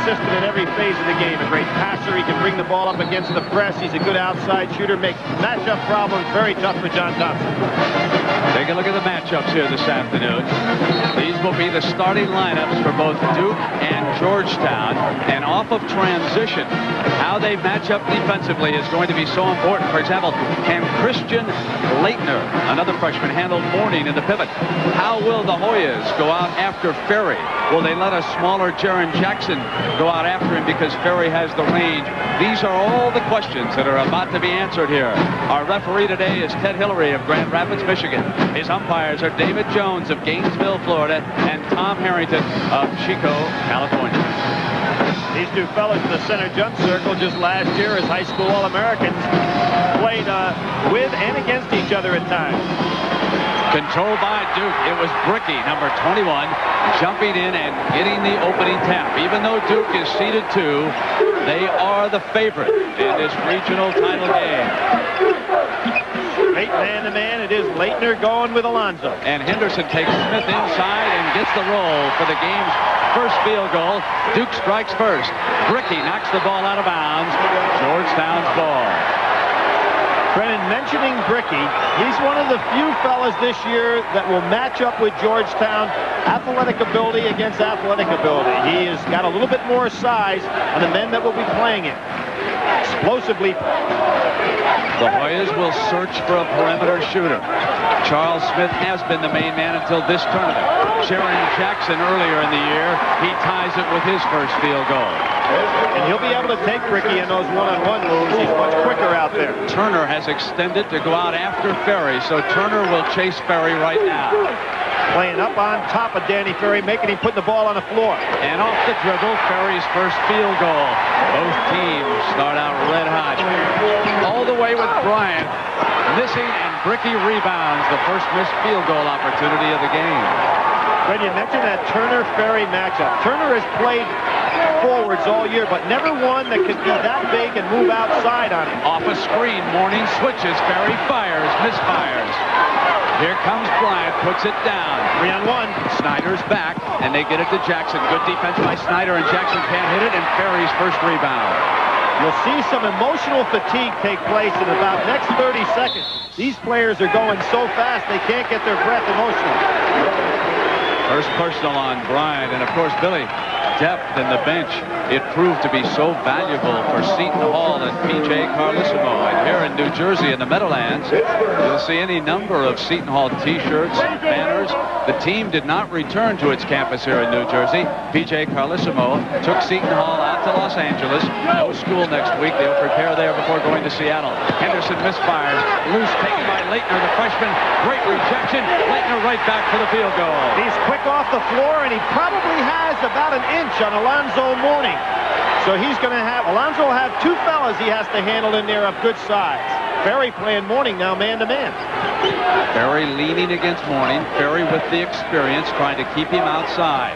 consistent in every phase of the game. A great passer. He can bring the ball up against the press. He's a good outside shooter. Makes matchup problems very tough for John Thompson. Take a look at the matchups here this afternoon. These will be the starting lineups for both Duke and Georgetown. And off of transition, how they match up defensively is going to be so important. For example, can Christian Laettner, another freshman, handle Mourning in the pivot? How will the Hoyas go out after Ferry? Will they let a smaller Jaren Jackson go out after him because Ferry has the range? These are all the questions that are about to be answered here. Our referee today is Ted Hillary of Grand Rapids, Michigan. His umpires are David Jones of Gainesville, Florida, and Tom Harrington of Chico, California. These two fellas in the center jump circle just last year as high school All-Americans played with and against each other at times. Controlled by Duke. It was Bricky, number 21, jumping in and getting the opening tap. Even though Duke is seeded 2, they are the favorite in this regional title game. Great man-to-man. It is Laettner going with Alonzo. And Henderson takes Smith inside and gets the roll for the game's first field goal. Duke strikes first. Bricky knocks the ball out of bounds. Georgetown's ball. Brennan, mentioning Bricky, he's one of the few fellas this year that will match up with Georgetown. Athletic ability against athletic ability. He has got a little bit more size on the men that will be playing him. Explosively. The Hoyas will search for a perimeter shooter. Charles Smith has been the main man until this tournament. Jaren Jackson earlier in the year, he ties it with his first field goal. And he'll be able to take Bricky in those one-on-one moves. He's much quicker out there. Turner has extended to go out after Ferry, so Turner will chase Ferry right now. Playing up on top of Danny Ferry, making him put the ball on the floor. And off the dribble, Ferry's first field goal. Both teams start out red hot. All the way with Bryant missing, and Bricky rebounds the first missed field goal opportunity of the game. When you mentioned that Turner-Ferry matchup, Turner has played forwards all year, but never one that could be that big and move outside on him. Off a screen, Mourning switches, Ferry fires, misfires. Here comes Bryant, puts it down. 3-on-1. Snyder's back, and they get it to Jackson. Good defense by Snyder, and Jackson can't hit it, and Ferry's first rebound. You'll see some emotional fatigue take place in about next 30 seconds. These players are going so fast they can't get their breath emotionally. First personal on Bryant, and of course, Billy, depth in the bench. It proved to be so valuable for Seton Hall and P.J. Carlissimo. And here in New Jersey in the Meadowlands, you'll see any number of Seton Hall T-shirts, banners. The team did not return to its campus here in New Jersey. P.J. Carlissimo took Seton Hall out to Los Angeles. No school next week. They'll prepare there before going to Seattle. Henderson misfires. Loose taken by Laettner, the freshman. Great rejection. Laettner right back for the field goal. He's quick off the floor, and he probably has about an inch on Alonzo Mourning. So he's going to have, Alonzo will have two fellas he has to handle in there of good size. Ferry playing Mourning now man-to-man. Ferry leaning against Mourning. Ferry with the experience, trying to keep him outside.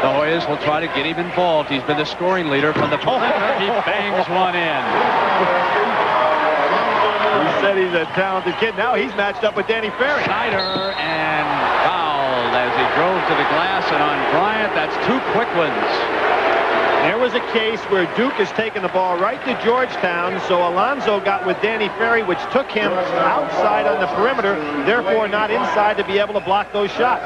The Hoyas will try to get him involved. He's been the scoring leader from the perimeter. He bangs one in. He said he's a talented kid. Now he's matched up with Danny Ferry. Snyder and fouled as he drove to the glass, and on Bryant, that's two quick ones. There was a case where Duke has taken the ball right to Georgetown, so Alonzo got with Danny Ferry, which took him outside on the perimeter, therefore not inside to be able to block those shots.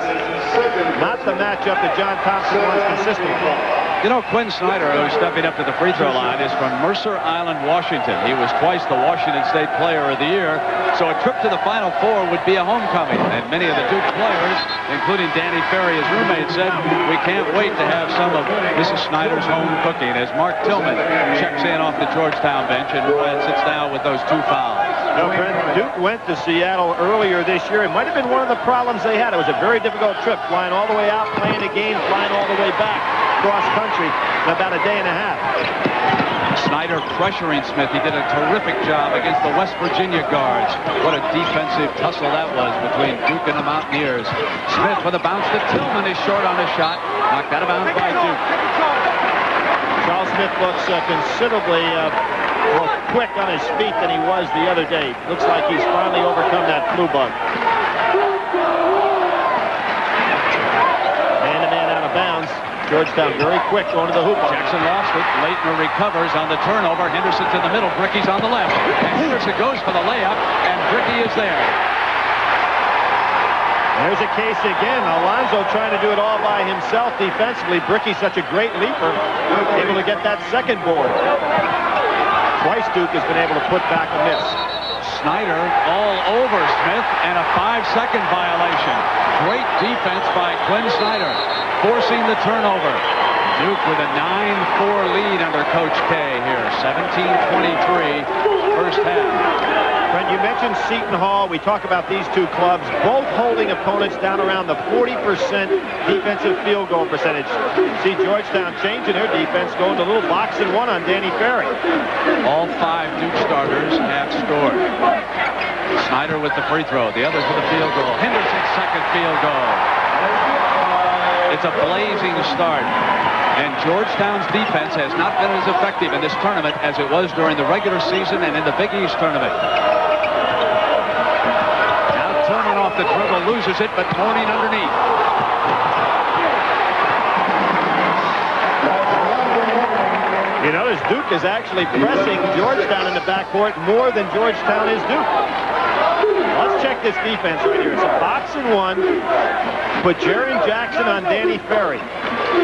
Not the matchup that John Thompson wants consistently. You know, Quinn Snyder, who's stepping up to the free throw line, is from Mercer Island, Washington. He was twice the Washington State Player of the Year, so a trip to the Final Four would be a homecoming. And many of the Duke players, including Danny Ferry, his roommate, said, we can't wait to have some of Mrs. Snyder's home cooking, as Mark Tillman checks in off the Georgetown bench, and Bryant sits down with those two fouls. No, Brent, Duke went to Seattle earlier this year. It might have been one of the problems they had. It was a very difficult trip, flying all the way out, playing a game, flying all the way back cross country in about a day and a half. Snyder pressuring Smith. He did a terrific job against the West Virginia guards. What a defensive tussle that was between Duke and the Mountaineers. Smith with a bounce to Tillman is short on the shot. Knocked out of bounds by Duke. Charles Smith looks considerably more quick on his feet than he was the other day. Looks like he's finally overcome that flu bug. Man-to-man out of bounds. Georgetown very quick going to the hoop. Jackson lost it. Leitner recovers on the turnover. Henderson's in the middle. Bricky's on the left. And Henderson goes for the layup, and Bricky is there. There's a case again. Alonzo trying to do it all by himself defensively. Bricky's such a great leaper, able to get that second board. Twice Duke has been able to put back a miss. Snyder all over Smith, and a 5-second violation. Great defense by Quinn Snyder, forcing the turnover. Duke with a 9-4 lead under Coach K here. 17-23 first half. Brent, you mentioned Seton Hall. We talk about these two clubs, both holding opponents down around the 40% defensive field goal percentage. See Georgetown changing their defense, going to a little box and one on Danny Ferry. All 5 Duke starters have scored. Snyder with the free throw. The others with the field goal. Henderson's second field goal. It's a blazing start. And Georgetown's defense has not been as effective in this tournament as it was during the regular season and in the Big East tournament. Now Turner off the dribble, loses it, but Mourning underneath. You notice Duke is actually pressing Georgetown in the backcourt more than Georgetown is Duke. Let's check this defense right here. It's a box and one. Put Jaren Jackson on Danny Ferry.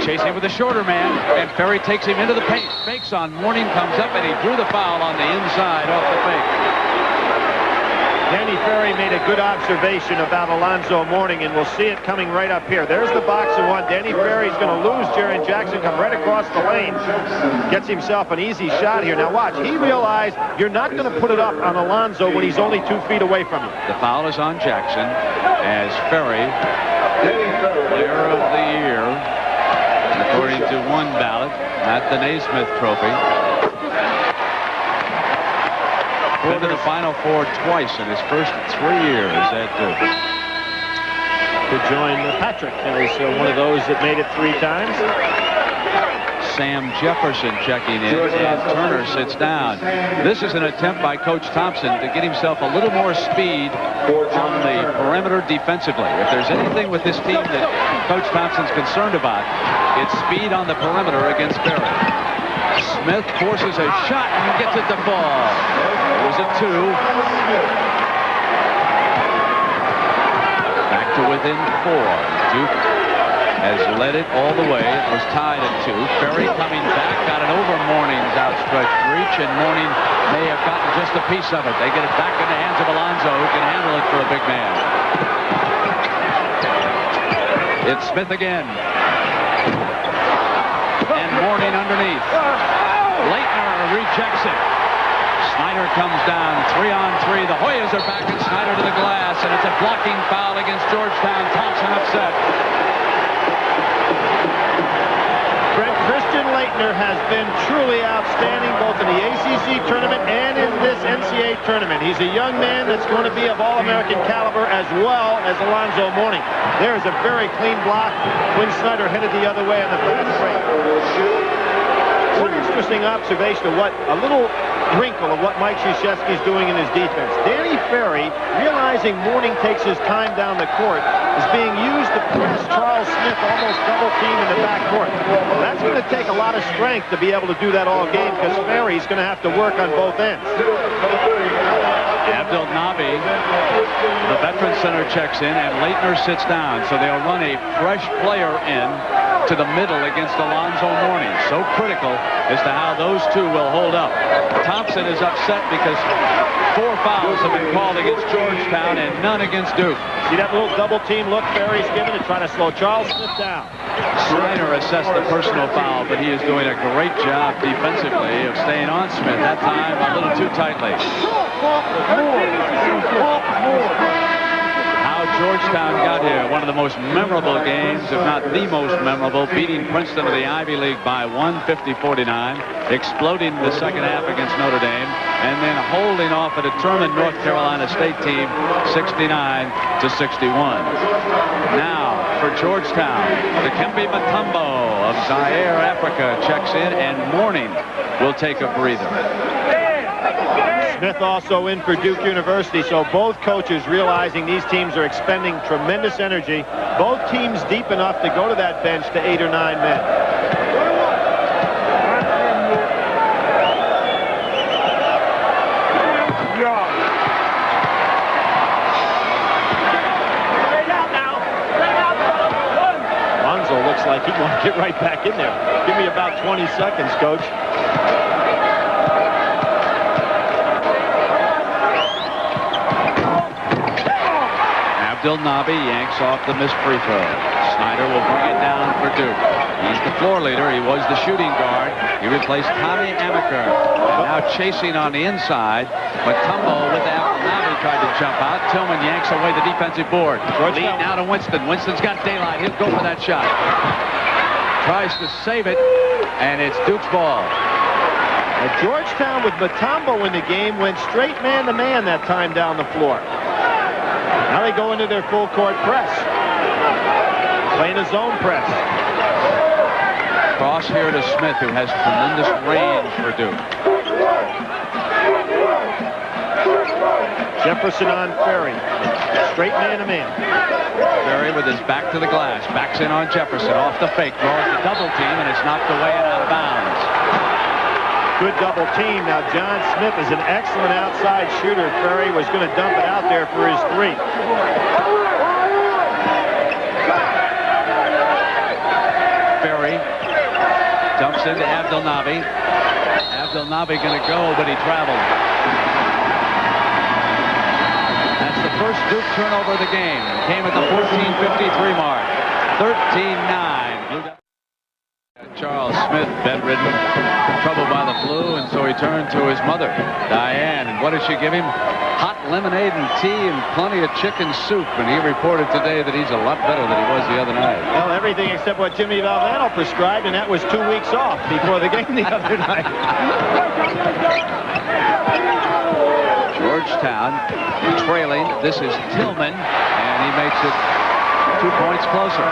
Chasing with a shorter man, and Ferry takes him into the paint. Fakes on Mourning, comes up, and he drew the foul on the inside off the fake. Danny Ferry made a good observation about Alonzo Mourning, and we'll see it coming right up here. There's the box and one. Danny Ferry's going to lose Jaren Jackson, come right across the lane. Gets himself an easy shot here. Now watch, he realized you're not going to put it up on Alonzo when he's only 2 feet away from you. The foul is on Jackson as Ferry, player of the year, according to one ballot, at the Naismith Trophy. Been to the Final Four twice in his first 3 years at Duke. Could join Patrick as one of those that made it 3 times. Sam Jefferson checking in, and Turner sits down. This is an attempt by Coach Thompson to get himself a little more speed on the perimeter defensively. If there's anything with this team that Coach Thompson's concerned about, it's speed on the perimeter against Ferry. Smith forces a shot and gets it to fall. There's a 2. Back to within 4. Duke has led it all the way. It was tied at 2. Ferry coming back, got it over Mourning's outstretched reach, and Mourning may have gotten just a piece of it. They get it back in the hands of Alonzo, who can handle it for a big man. It's Smith again. And Mourning underneath. Leitner rejects it. Snyder comes down, 3-on-3. The Hoyas are back, and Snyder to the glass, and it's a blocking foul against Georgetown. Thompson upset. Christian Leitner has been truly outstanding both in the ACC tournament and in this NCAA tournament. He's a young man that's going to be of All-American caliber as well as Alonzo Mourning. There's a very clean block when Snyder headed the other way on the fast break. One interesting observation of what a little wrinkle of what Mike Krzyzewski's doing in his defense. Danny Ferry, realizing Mourning takes his time down the court, is being used to press Charles Smith almost double team in the backcourt. Well, that's going to take a lot of strength to be able to do that all game because Ferry's going to have to work on both ends. Abdel Nabi, the veteran center, checks in, and Leitner sits down. So they'll run a fresh player in to the middle against Alonzo Mourning. So critical as to how those two will hold up. Thompson is upset because 4 fouls have been called against Georgetown and none against Duke. See that little double team look Ferry's given to try to slow Charles Smith down. Snyder assessed the personal foul, but he is doing a great job defensively of staying on Smith. That time a little too tightly. How Georgetown got here, one of the most memorable games, if not the most memorable, beating Princeton of the Ivy League by 150-49, exploding the second half against Notre Dame, and then holding off a determined North Carolina State team 69-61. Now for Georgetown, Dikembe Mutombo of Zaire, Africa, checks in, and Mourning will take a breather. Smith also in for Duke University, so both coaches realizing these teams are expending tremendous energy. Both teams deep enough to go to that bench to 8 or 9 men. Alonzo looks like he wants to get right back in there. Give me about 20 seconds, Coach. Abdelnaby yanks off the missed free throw. Snyder will bring it down for Duke. He's the floor leader. He was the shooting guard. He replaced Tommy Amaker. Now chasing on the inside. Mutombo with Abdelnaby tried to jump out. Tillman yanks away the defensive board. Lead now to Winston. Winston's got daylight. He'll go for that shot. Tries to save it, and it's Duke's ball. Now Georgetown with Mutombo in the game went straight man-to-man that time down the floor. Now they go into their full court press. Playing a zone press. Cross here to Smith, who has tremendous range for Duke. Jefferson on Ferry. Straight man-to-man. Ferry with his back to the glass. Backs in on Jefferson. Off the fake. Draws the double team, and it's knocked away and out of bounds. Good double team. Now John Smith is an excellent outside shooter. Ferry was going to dump it out there for his 3. Ferry dumps into Abdelnaby. Abdelnaby going to go, but he traveled. That's the first Duke turnover of the game. Came at the 14:53 mark. 13-9. Charles Smith, bedridden, troubled by the flu, and so he turned to his mother, Diane. And what did she give him? Hot lemonade and tea and plenty of chicken soup. And he reported today that he's a lot better than he was the other night. Well, everything except what Jimmy Valvano prescribed, and that was 2 weeks off before the game the other night. Georgetown trailing. This is Tillman, and he makes it 2 points closer.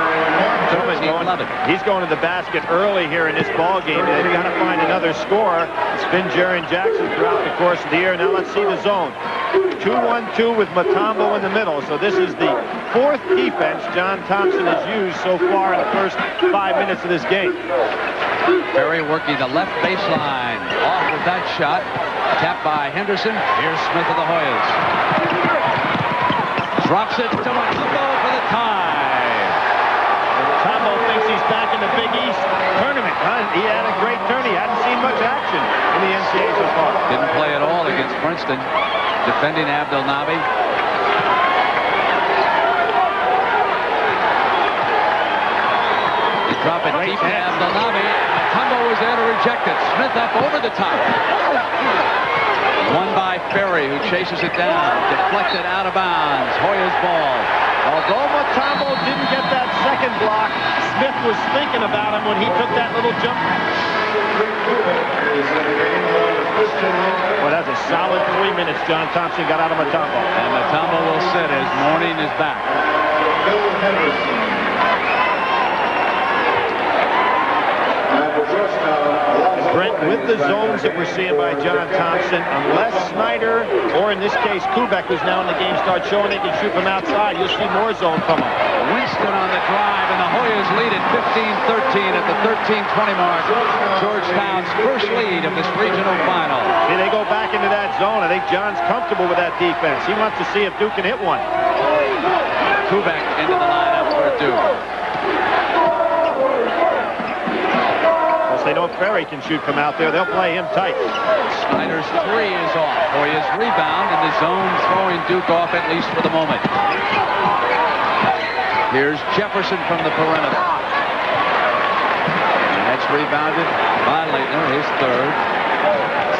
He's going to the basket early here in this ball game. They've got to find another scorer. It's been Jaren Jackson throughout the course of the year. Now let's see the zone. 2-1-2 with Mutombo in the middle. So this is the 4th defense John Thompson has used so far in the first 5 minutes of this game. Ferry working the left baseline. Off with that shot. Tapped by Henderson. Here's Smith of the Hoyas. Drops it to Mutombo for the tie. Mutombo thinks he's back in the Big East tournament. He had a great turn. He hadn't seen much action in the NCAA so far. Didn't play at all against Princeton. Defending Abdelnaby. They drop it deep to Abdelnaby. Mutombo was there to reject it. Smith up over the top. Won by Ferry, who chases it down. Deflected out of bounds. Hoyas ball. Although Mutombo didn't get that second block, Smith was thinking about him when he took that little jump. Well, that's a solid 3 minutes John Thompson got out of Mutombo. And Mutombo will sit as morning is back. Brent, with the zones that we're seeing by John Thompson, unless Snyder, or in this case Kubek, who's now in the game, starts showing they can shoot from outside, you'll see more zone from him. Winston on the drive, and the Hoyas lead at 15-13 at the 13:20 mark. Georgetown's first lead of this regional final. See, they go back into that zone. I think John's comfortable with that defense. He wants to see if Duke can hit one. Kubek into the lineup for Duke. They know Ferry can shoot from out there. They'll play him tight. Snyder's 3 is off. Hoyas rebound, and the zone throwing Duke off at least for the moment. Here's Jefferson from the perimeter. And that's rebounded by Leitner, his 3rd.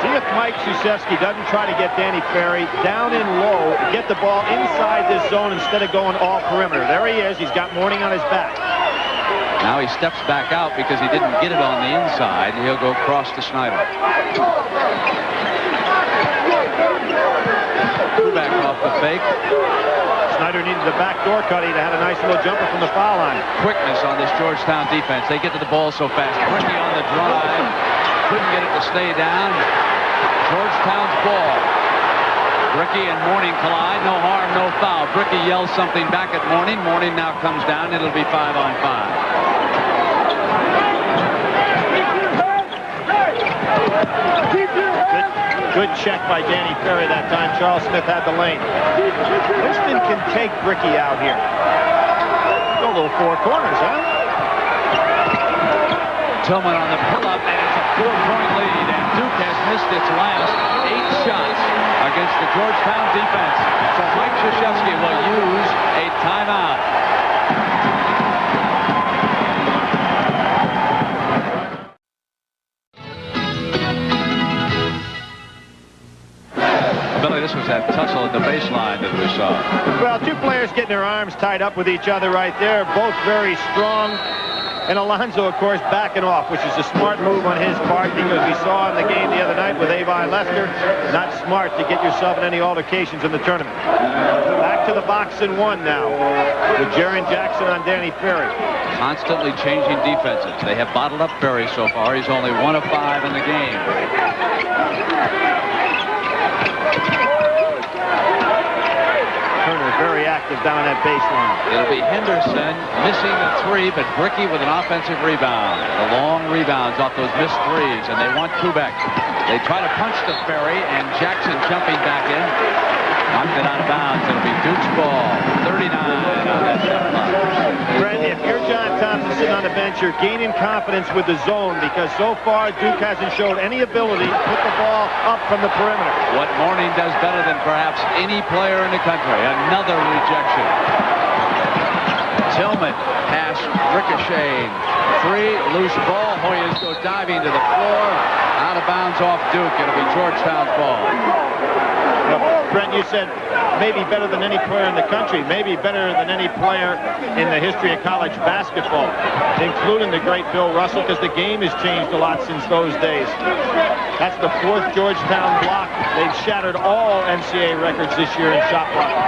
See if Mike Krzyzewski doesn't try to get Danny Ferry down in low, get the ball inside this zone instead of going all perimeter. There he is. He's got Mourning on his back. Now he steps back out because he didn't get it on the inside, and he'll go across to Snyder. Kubek off the fake. Snyder needed the backdoor cut. He had a nice little jumper from the foul line. Quickness on this Georgetown defense. They get to the ball so fast. Ricky on the drive. Couldn't get it to stay down. Georgetown's ball. Bricky and Mourning collide. No harm, no foul. Bricky yells something back at Mourning. Mourning now comes down. It'll be 5-on-5. Good check by Danny Ferry that time. Charles Smith had the lane. Winston can take Bricky out here. Go a little four corners, huh? Tillman on the pull-up, and it's a 4-point lead. And Duke has missed its last 8 shots against the Georgetown defense. So Mike Krzyzewski will use a timeout. Billy, this was that tussle at the baseline that we saw. Well, two players getting their arms tied up with each other right there. Both very strong. And Alonzo, of course, backing off, which is a smart move on his part because we saw in the game the other night with Avi Lester, not smart to get yourself in any altercations in the tournament. Back to the box and one now with Jaren Jackson on Danny Ferry. Constantly changing defenses. They have bottled up Ferry so far. He's only 1 of 5 in the game. Turner very active down that baseline. It'll be Henderson missing the 3, but Bricky with an offensive rebound. The long rebounds off those missed 3s, and they want Kubek. They try to punch the Ferry, and Jackson jumping back in. Knocked it out of bounds. It'll be Duke's ball. 39 on that shot clock. Brent, if you're John Thompson sitting on the bench, you're gaining confidence with the zone because so far Duke hasn't showed any ability to put the ball up from the perimeter. What Mourning does better than perhaps any player in the country. Another rejection. Tillman pass ricocheting. 3, loose ball. Hoyas go diving to the floor. Out of bounds off Duke. It'll be Georgetown's ball. Brent, you said maybe better than any player in the country, maybe better than any player in the history of college basketball, including the great Bill Russell, because the game has changed a lot since those days. That's the 4th Georgetown block. They've shattered all NCAA records this year in shot blocking.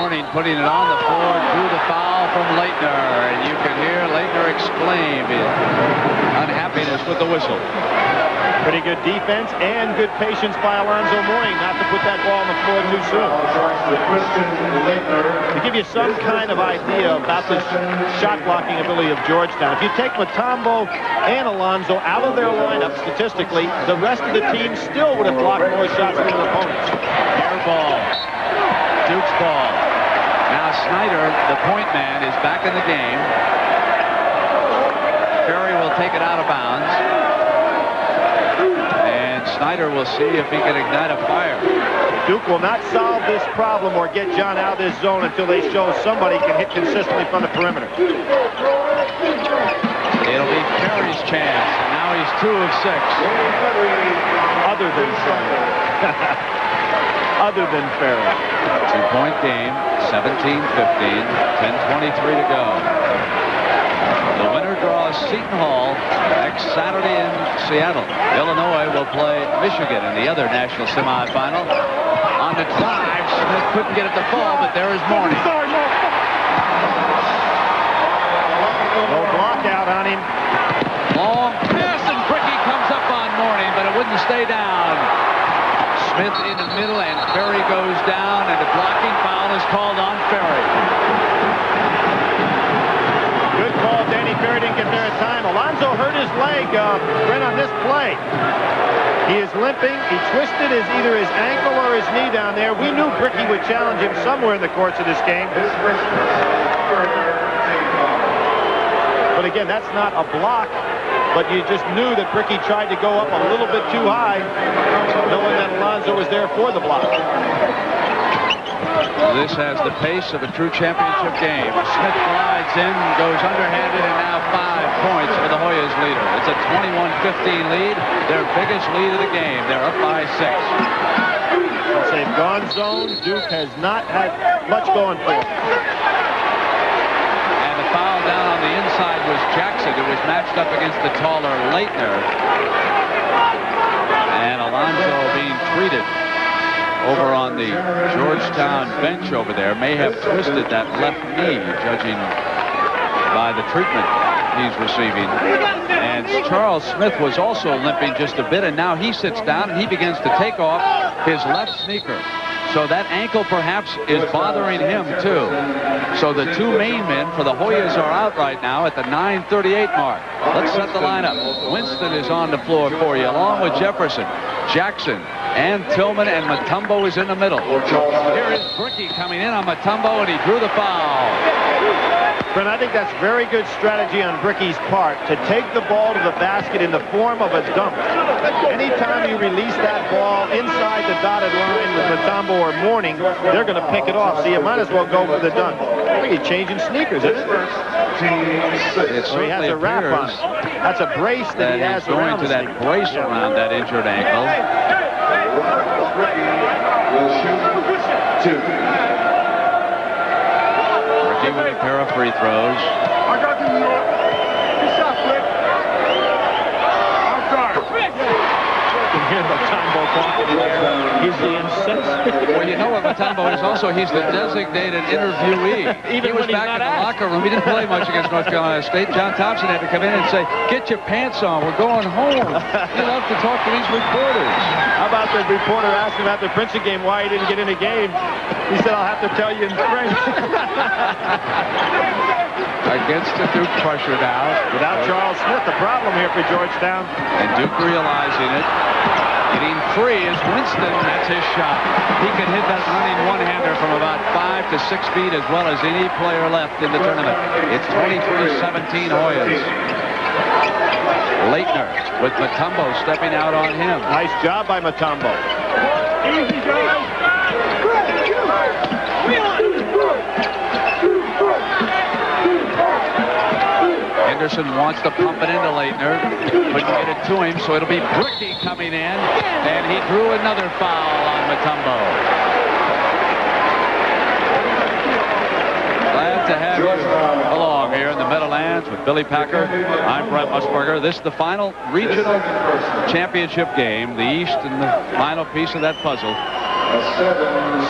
Mourning putting it on the floor, drew the foul from Leitner, and you can hear Leitner exclaim his unhappiness with the whistle. Pretty good defense and good patience by Alonzo Mourning not to put that ball on the floor too soon. To give you some kind of idea about the shot blocking ability of Georgetown, if you take Mutombo and Alonzo out of their lineup statistically, the rest of the team still would have blocked more shots than their opponents. Air ball. Duke's ball. Now Snyder, the point man, is back in the game. Ferry will take it out of bounds. Snyder will see if he can ignite a fire. Duke will not solve this problem or get John out of this zone until they show somebody can hit consistently from the perimeter. It'll be Ferry's chance. Now he's 2 of 6. Other than Ferry. Other than Ferry. 2-point game, 17-15, 10:23 to go. The winner draws Seton Hall next Saturday in Seattle. Illinois will play Michigan in the other national semifinal. On the drive, Smith couldn't get it to fall, but there is Mourning. No block out on him. Long pass, and Bricky comes up on Mourning, but it wouldn't stay down. Smith in the middle, and Ferry goes down, and the blocking foul is called on Ferry. Good call. Danny Ferry didn't get there in time. Alonzo hurt his leg, Brent, on this play. He is limping. He twisted either his ankle or his knee down there. We knew Bricky would challenge him somewhere in the course of this game. But again, that's not a block. But you just knew that Bricky tried to go up a little bit too high, knowing that Alonzo was there for the block. This has the pace of a true championship game. Smith glides in, goes underhanded, and now 5 points for the Hoyas leader. It's a 21-15 lead, their biggest lead of the game. They're up by 6. Since they've gone zone, Duke has not had much going for them. And the foul down on the inside was Jackson, who was matched up against the taller Leitner. And Alonzo being treated over on the Georgetown bench over there may have twisted that left knee, judging by the treatment. he's receiving. And Charles Smith was also limping just a bit, and now he sits down and he begins to take off his left sneaker. So that ankle perhaps is bothering him too. So the two main men for the Hoyas are out right now at the 9:38 mark. Let's set the lineup. Winston is on the floor for you, along with Jefferson, Jackson, and Tillman, and Mutombo is in the middle. Here is Brickey coming in on Mutombo, and he drew the foul. Brent, I think that's very good strategy on Brickey's part to take the ball to the basket in the form of a dunk. Anytime you release that ball inside the dotted line with Mutombo or Mourning, they're going to pick it off. So you might as well go for the dunk. He's changing sneakers, isn't it? It So he has a wrap on it. That's a brace that he has going around to that sneaker. brace around that injured ankle. Will shoot 2. With a pair of free throws. I got the good shot, Flick. I'm sorry. You can hear Mutombo talking there. He's the incensed. Well, you know what Mutombo is also? He's the designated interviewee. Even he was when he's back in not the asked. locker room. He didn't play much against North Carolina State. John Thompson had to come in and say, "Get your pants on. We're going home." He loved to talk to these reporters. How about the reporter asked him after the Princeton game why he didn't get in the game? He said, "I'll have to tell you in French." Against the Duke pressure now. Without Charles Smith, the problem here for Georgetown. And Duke realizing it. Getting free is Winston. That's his shot. He can hit that running one-hander from about 5 to 6 feet as well as any player left in the tournament. It's 23-17 Hoyas. Leitner with Mutombo stepping out on him. Nice job by Mutombo. Easy, guys. Henderson wants to pump it into Leitner. Couldn't get it to him, so it'll be Brickey coming in. And he drew another foul on Mutombo. Glad to have you along here in the Meadowlands with Billy Packer. I'm Brent Musburger. This is the final regional championship game, the East and the final piece of that puzzle.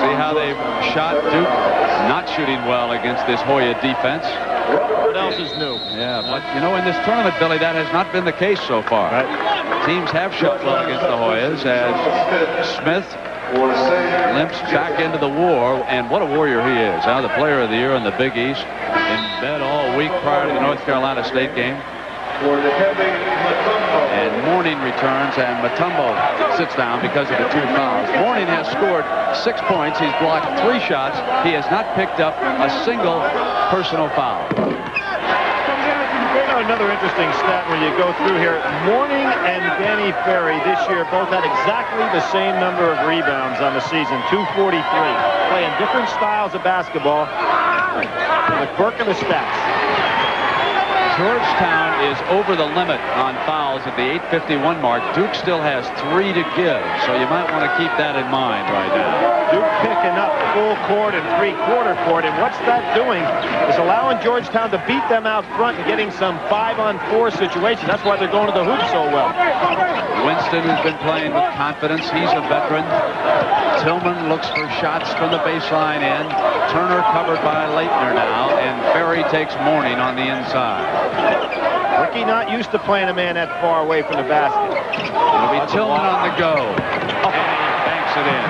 See how they've shot. Duke not shooting well against this Hoya defense. What else is new? Yeah, but you know, in this tournament, Billy, that has not been the case so far. Right. Teams have shot well against the Hoyas as Smith limps back into the war, and what a warrior he is. Now the player of the year in the Big East, in bed all week prior to the North Carolina State game. And Mourning returns, and Mutombo sits down because of the 2 fouls. Mourning has scored 6 points. He's blocked 3 shots. He has not picked up a single personal foul. Another interesting stat when you go through here. Mourning and Danny Ferry this year both had exactly the same number of rebounds on the season, 243. Playing different styles of basketball. The quirk of the stats. Georgetown is over the limit on fouls at the 8:51 mark. Duke still has 3 to give, so you might want to keep that in mind right now. Duke picking up full court and 3/4 court, and what's that doing is allowing Georgetown to beat them out front and getting some 5-on-4 situations. That's why they're going to the hoop so well. Winston has been playing with confidence. He's a veteran. Tillman looks for shots from the baseline in. Turner covered by Leitner now, and Ferry takes Mourning on the inside. Ricky not used to playing a man that far away from the basket. It'll be Tillman on the go, and he banks it in.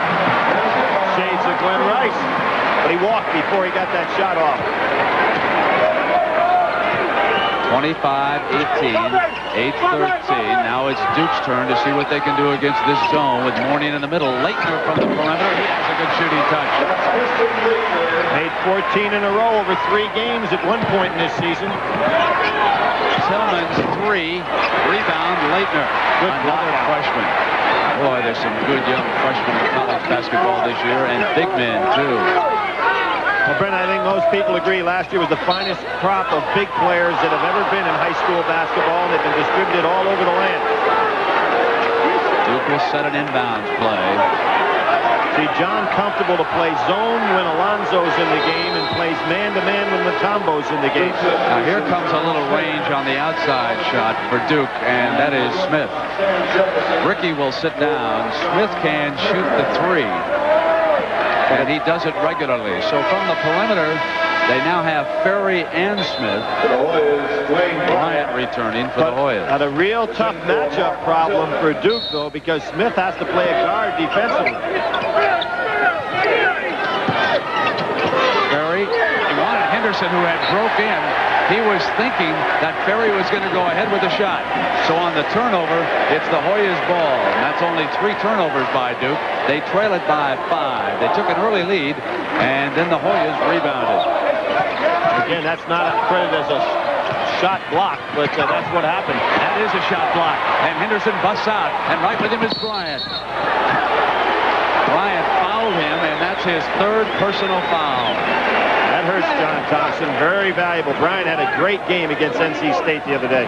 Shades of Glenn Rice, but he walked before he got that shot off. 25-18, 8-13. Now it's Duke's turn to see what they can do against this zone with Mourning in the middle. Leitner from the perimeter. He has a good shooting touch. Made 14 in a row over 3 games at one point in this season. Tillman's 3. Rebound, Leitner. Good Another freshman. Boy, there's some good young freshmen in college basketball this year, and big men, too. Well, Brent, I think most people agree last year was the finest crop of big players that have ever been in high school basketball, and they've been distributed all over the land. Duke will set an inbounds play. See John comfortable to play zone when Alonzo's in the game and plays man-to-man when Mutombo's in the game. Now here comes a little range on the outside shot for Duke, and that is Smith. Ricky will sit down. Smith can shoot the 3. And he does it regularly. So from the perimeter, They now have Ferry and Smith. Bryant returning for the Hoyas. A real tough matchup problem for Duke, though, because Smith has to play a guard defensively. Ferry, he wanted Henderson, who had broke in. He was thinking that Ferry was going to go ahead with the shot. So on the turnover, it's the Hoyas' ball. And that's only 3 turnovers by Duke. They trail it by 5. They took an early lead, and then the Hoyas rebounded. Again, that's not credited as a shot block, but that's what happened. That is a shot block. And Henderson busts out, and right with him is Bryant. Bryant fouled him, and that's his 3rd personal foul. That hurts John Thompson. Very valuable. Bryant had a great game against NC State the other day.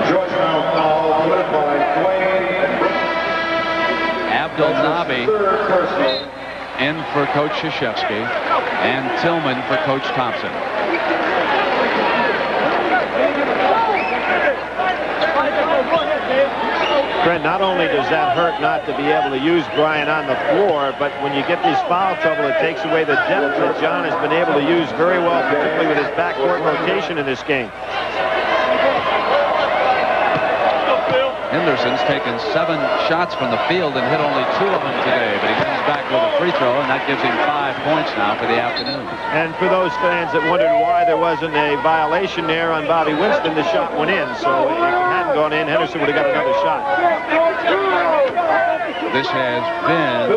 Georgetown foul by Abdul Nabi in for Coach Krzyzewski, and Tillman for Coach Thompson. Brent, not only does that hurt not to be able to use Bryant on the floor, but when you get this foul trouble, it takes away the depth that John has been able to use very well, particularly with his backcourt rotation in this game. Henderson's taken 7 shots from the field and hit only 2 of them today, but he comes back with a free throw, and that gives him 5 points now for the afternoon. And for those fans that wondered why there wasn't a violation there on Bobby Winston, the shot went in. So if it hadn't gone in, Henderson would have got another shot. This has been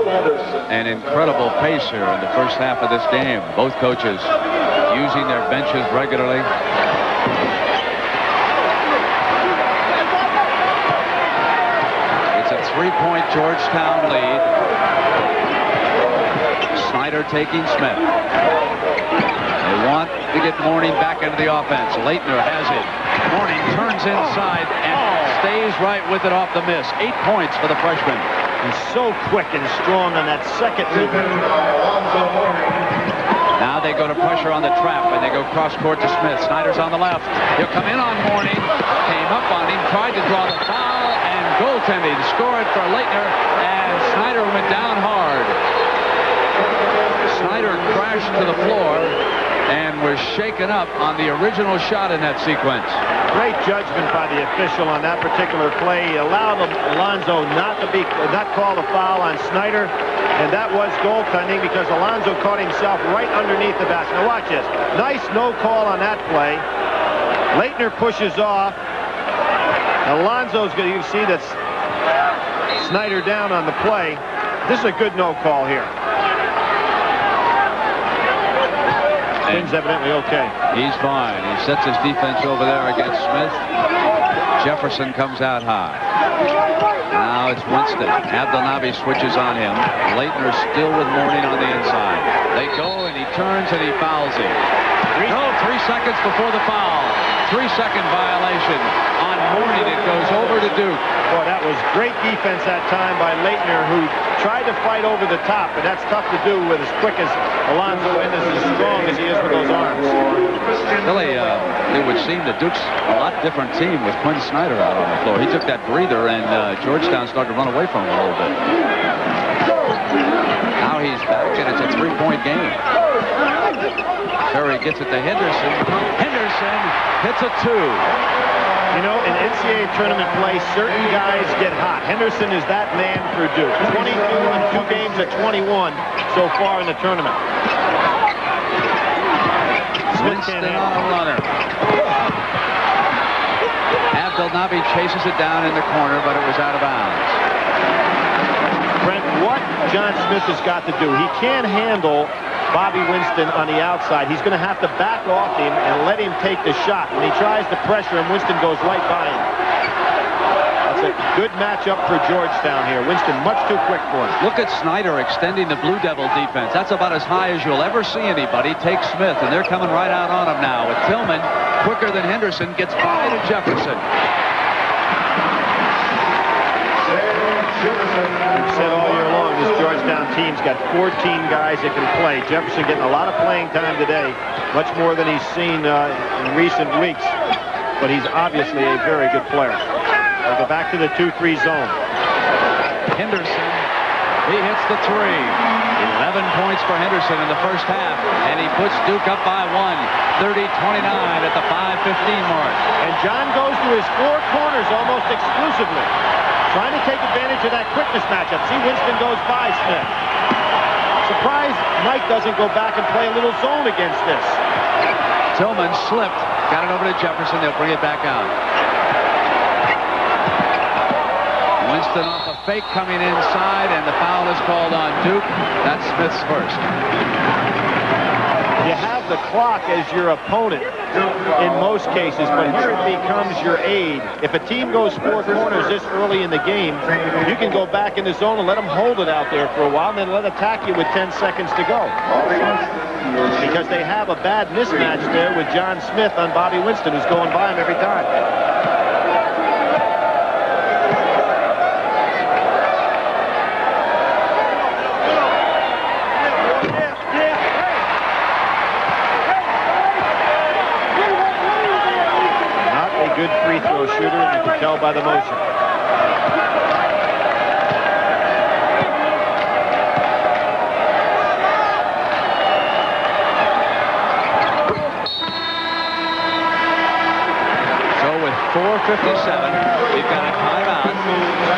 an incredible pace here in the first half of this game. Both coaches using their benches regularly. It's a 3-point Georgetown lead. Snyder taking Smith. They want to get Mourning back into the offense. Leitner has it. Mourning turns inside and stays right with it off the miss. 8 points for the freshman. He's so quick and strong on that second movement. Now they go to pressure on the trap, and they go cross court to Smith. Snyder's on the left. He'll come in on Mourning. Came up on him, tried to draw the foul, and goaltending. Scored for Leitner, and Snyder went down hard. Snyder crashed to the floor and was shaken up on the original shot in that sequence. Great judgment by the official on that particular play. He allowed Alonzo not call a foul on Snyder, and that was goaltending because Alonzo caught himself right underneath the basket. Now watch this. Nice no call on that play. Leitner pushes off. Alonzo's going to, you see that's Snyder down on the play. This is a good no call here. Things evidently okay. He's fine. He sets his defense over there against Smith. Jefferson comes out high. Now it's Winston. Abdelnaby switches on him. Leitner still with Mourning on the inside. They go, and he turns, and he fouls him. 3 seconds before the foul. 3-second violation on Mourning. It goes over to Duke. Boy, that was great defense that time by Leitner, who tried to fight over the top, but that's tough to do with as quick as Alonzo and as strong as he is with those arms. Really, it would seem that Duke's a lot different team with Quinn Snyder out on the floor. He took that breather, and Georgetown started to run away from him a little bit. Now he's back, and it's a 3-point game. Ferry gets it to Henderson. Henderson hits a 2. You know, in NCAA tournament play, certain guys get hot. Henderson is that man for Duke. 22 in 2 games at 21 so far in the tournament. Winston on a runner. Abdelnaby chases it down in the corner, but it was out of bounds. Brent, what John Smith has got to do, he can't handle Bobby Winston on the outside. He's going to have to back off him and let him take the shot. When he tries to pressure him, Winston goes right by him. That's a good matchup for Georgetown here. Winston much too quick for him. Look at Snyder extending the Blue Devil defense. That's about as high as you'll ever see anybody. Take Smith, and they're coming right out on him now. With Tillman, quicker than Henderson, gets by to Jefferson. We've said all year long, this Georgetown team's got 14 guys that can play. Jefferson getting a lot of playing time today, much more than he's seen in recent weeks. But he's obviously a very good player. We'll go back to the 2-3 zone. Henderson He hits the three. 11 points for Henderson in the first half, and he puts Duke up by 1, 30-29 at the 5:15 mark. And John goes to his four corners almost exclusively, trying to take advantage of that quickness matchup. See, Winston goes by Smith. Surprised Mike doesn't go back and play a little zone against this. Tillman slipped, got it over to Jefferson. They'll bring it back out. Winston off a fake coming inside, and the foul is called on Duke. That's Smith's first. You have the clock as your opponent in most cases, but here it becomes your aid. If a team goes four corners this early in the game, you can go back in the zone and let them hold it out there for a while, and then let attack you with 10 seconds to go. Because they have a bad mismatch there with John Smith on Bobby Winston, who's going by him every time. Good free throw shooter, and you can tell by the motion. So with 4:57, we've got a timeout.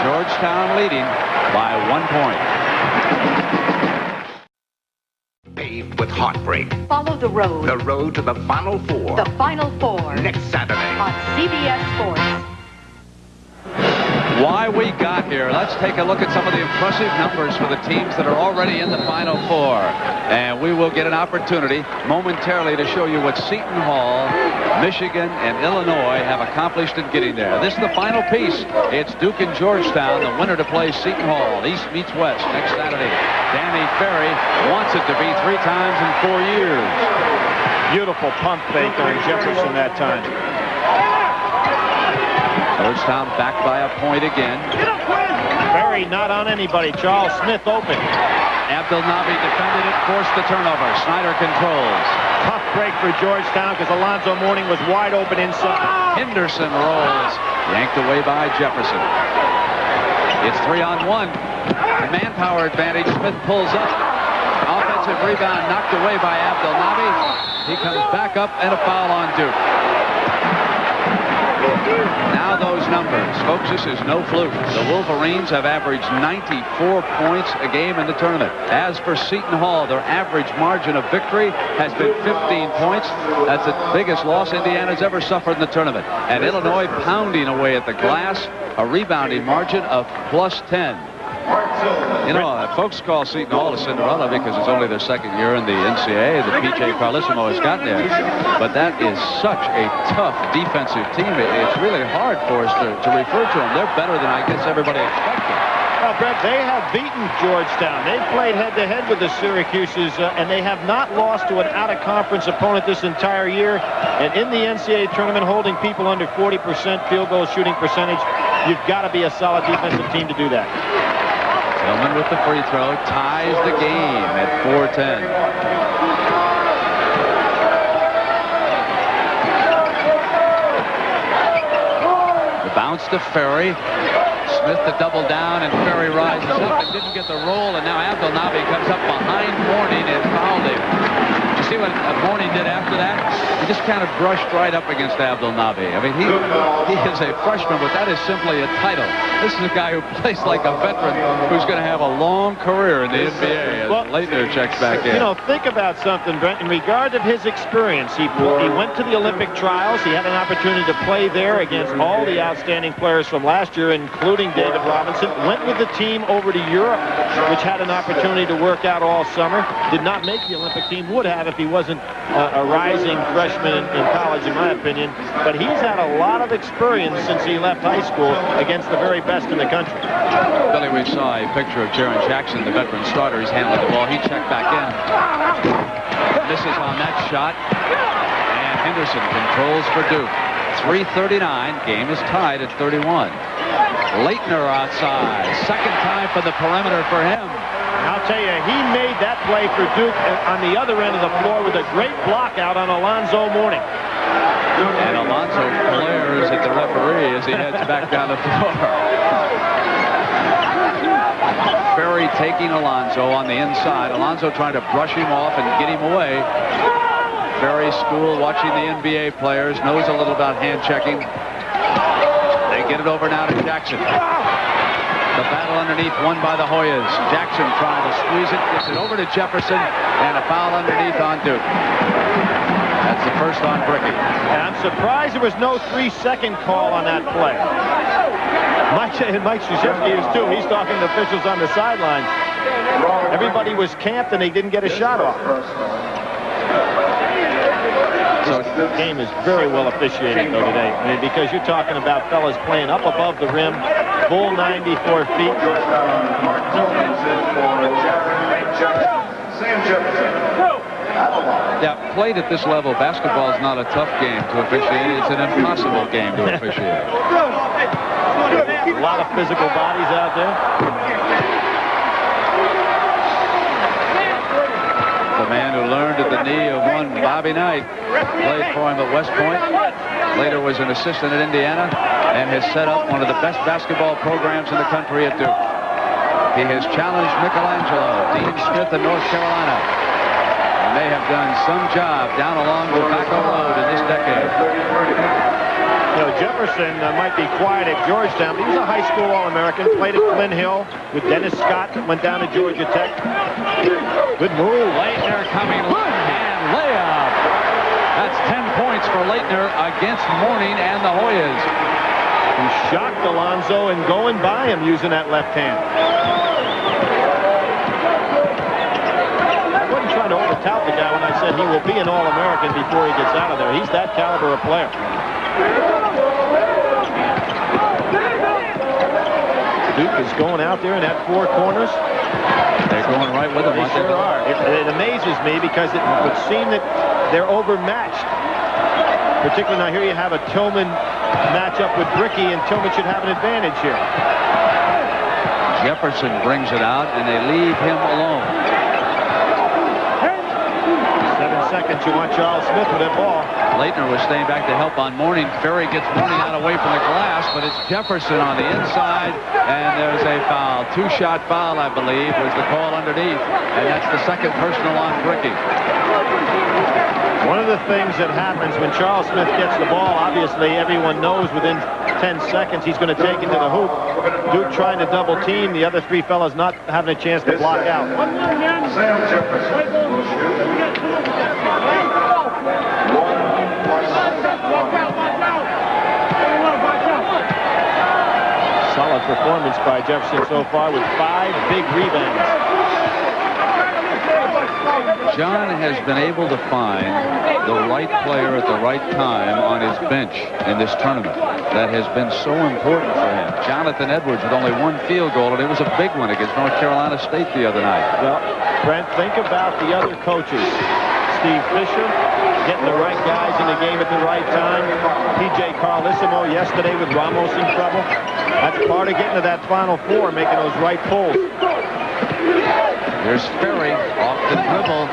Georgetown leading by 1 point. Paved with heartbreak. Follow the road. The road to the Final Four. The Final Four. Next Saturday. On CBS Sports. Why we got here. Let's take a look at some of the impressive numbers for the teams that are already in the Final Four. And we will get an opportunity momentarily to show you what Seton Hall, Michigan, and Illinois have accomplished in getting there. This is the final piece. It's Duke and Georgetown, the winner to play Seton Hall. East meets West next Saturday. Danny Ferry wants it to be 3 times in 4 years. Beautiful pump fake on Jefferson that time. Georgetown back by a point again. Ferry not on anybody. Charles Smith open. Abdelnaby defended it, forced the turnover. Snyder controls. Tough break for Georgetown because Alonzo Mourning was wide open inside. Henderson rolls. Yanked away by Jefferson. It's 3-on-1. A manpower advantage. Smith pulls up. Offensive rebound knocked away by Abdelnaby. He comes back up and a foul on Duke. Now those numbers. Folks, this is no fluke. The Wolverines have averaged 94 points a game in the tournament. As for Seton Hall, their average margin of victory has been 15 points. That's the biggest loss Indiana's ever suffered in the tournament. And Illinois pounding away at the glass, a rebounding margin of +10. You know, folks call Seton Hall a Cinderella because it's only their second year in the NCAA. The P.J. Carlissimo has gotten there. But that is such a tough defensive team. It's really hard for us to refer to them. They're better than I guess everybody expected. Well, Brett, they have beaten Georgetown. They've played head-to-head with the Syracuses, and they have not lost to an out-of-conference opponent this entire year. And in the NCAA tournament, holding people under 40% field goal shooting percentage, you've got to be a solid defensive team to do that. Tillman with the free throw ties the game at 4:10. The bounce to Ferry. Smith to double down, and Ferry rises up and didn't get the roll, and now Abdelnaby comes up behind Mourning and fouled him. You see what Mourning did after that? He just kind of brushed right up against Abdelnaby. I mean, he is a freshman, but that is simply a title. This is a guy who plays like a veteran who's going to have a long career in the NBA. Well, Leitner checks back in. You know, think about something, Brent. In regard of his experience, he went to the Olympic trials. He had an opportunity to play there against all the outstanding players from last year, including David Robinson. Went with the team over to Europe, which had an opportunity to work out all summer. Did not make the Olympic team. Would have if he wasn't a rising freshman in college, in my opinion. But he's had a lot of experience since he left high school against the very best in the country. Billy, we saw a picture of Jaron Jackson, the veteran starter. He's handling the ball. He checked back in. Misses on that shot. And Henderson controls for Duke. 3:39. Game is tied at 31. Leitner outside. Second time for the perimeter for him. I'll tell you, he made that play for Duke on the other end of the floor with a great block out on Alonzo Mourning. And Alonzo glares at the referee as he heads back down the floor. Ferry taking Alonso on the inside. Alonso trying to brush him off and get him away. Ferry school watching the NBA players, knows a little about hand checking. They get it over now to Jackson. The battle underneath won by the Hoyas. Jackson trying to squeeze it, gets it over to Jefferson, and a foul underneath on Duke. That's the first on Bricky. And I'm surprised there was no 3-second call on that play. Mike Krzyzewski is too. He's talking to officials on the sidelines. Everybody was camped and they didn't get a shot off. So the game is very well officiated though today. I mean, because you're talking about fellas playing up above the rim, full 94 feet. Yeah, played at this level, basketball is not a tough game to officiate. It's an impossible game to officiate. A lot of physical bodies out there. The man who learned at the knee of one Bobby Knight, played for him at West Point, later was an assistant at Indiana, and has set up one of the best basketball programs in the country at Duke. He has challenged Michelangelo, Dean Smith in North Carolina. And they have done some job down along Tobacco Road in this decade. You know, Jefferson might be quiet at Georgetown, but he was a high school All-American, played at Flint Hill with Dennis Scott, went down to Georgia Tech. Good move. Leitner coming left-hand layup. That's 10 points for Leitner against Mourning and the Hoyas. He shocked Alonso and going by him using that left hand. I wasn't trying to over-tout the guy when I said he will be an All-American before he gets out of there. He's that caliber of player. Duke is going out there in that four corners. They're going right with him. They sure are. It amazes me because it would seem that they're overmatched. Particularly now here you have a Tillman matchup with Bricky, and Tillman should have an advantage here. Jefferson brings it out, and they leave him alone. 7 seconds. You want Charles Smith with that ball. Leitner was staying back to help on Mourning. Ferry gets Mourning out away from the glass, but it's Jefferson on the inside, and there's a foul. Two-shot foul, I believe, was the call underneath, and that's the second personal on Bricky. One of the things that happens when Charles Smith gets the ball, obviously everyone knows within 10 seconds he's going to take it to the hoop. Duke trying to double team, the other three fellas not having a chance to block out. Solid performance by Jefferson so far with 5 big rebounds. John has been able to find the right player at the right time on his bench in this tournament. That has been so important for him. Jonathan Edwards with only 1 field goal, and it was a big one against North Carolina State the other night. Well, Brent, think about the other coaches. Steve Fisher getting the right guys in the game at the right time. P.J. Carlissimo yesterday with Ramos in trouble. That's part of getting to that Final Four, making those right pulls. Here's Ferry off the dribble.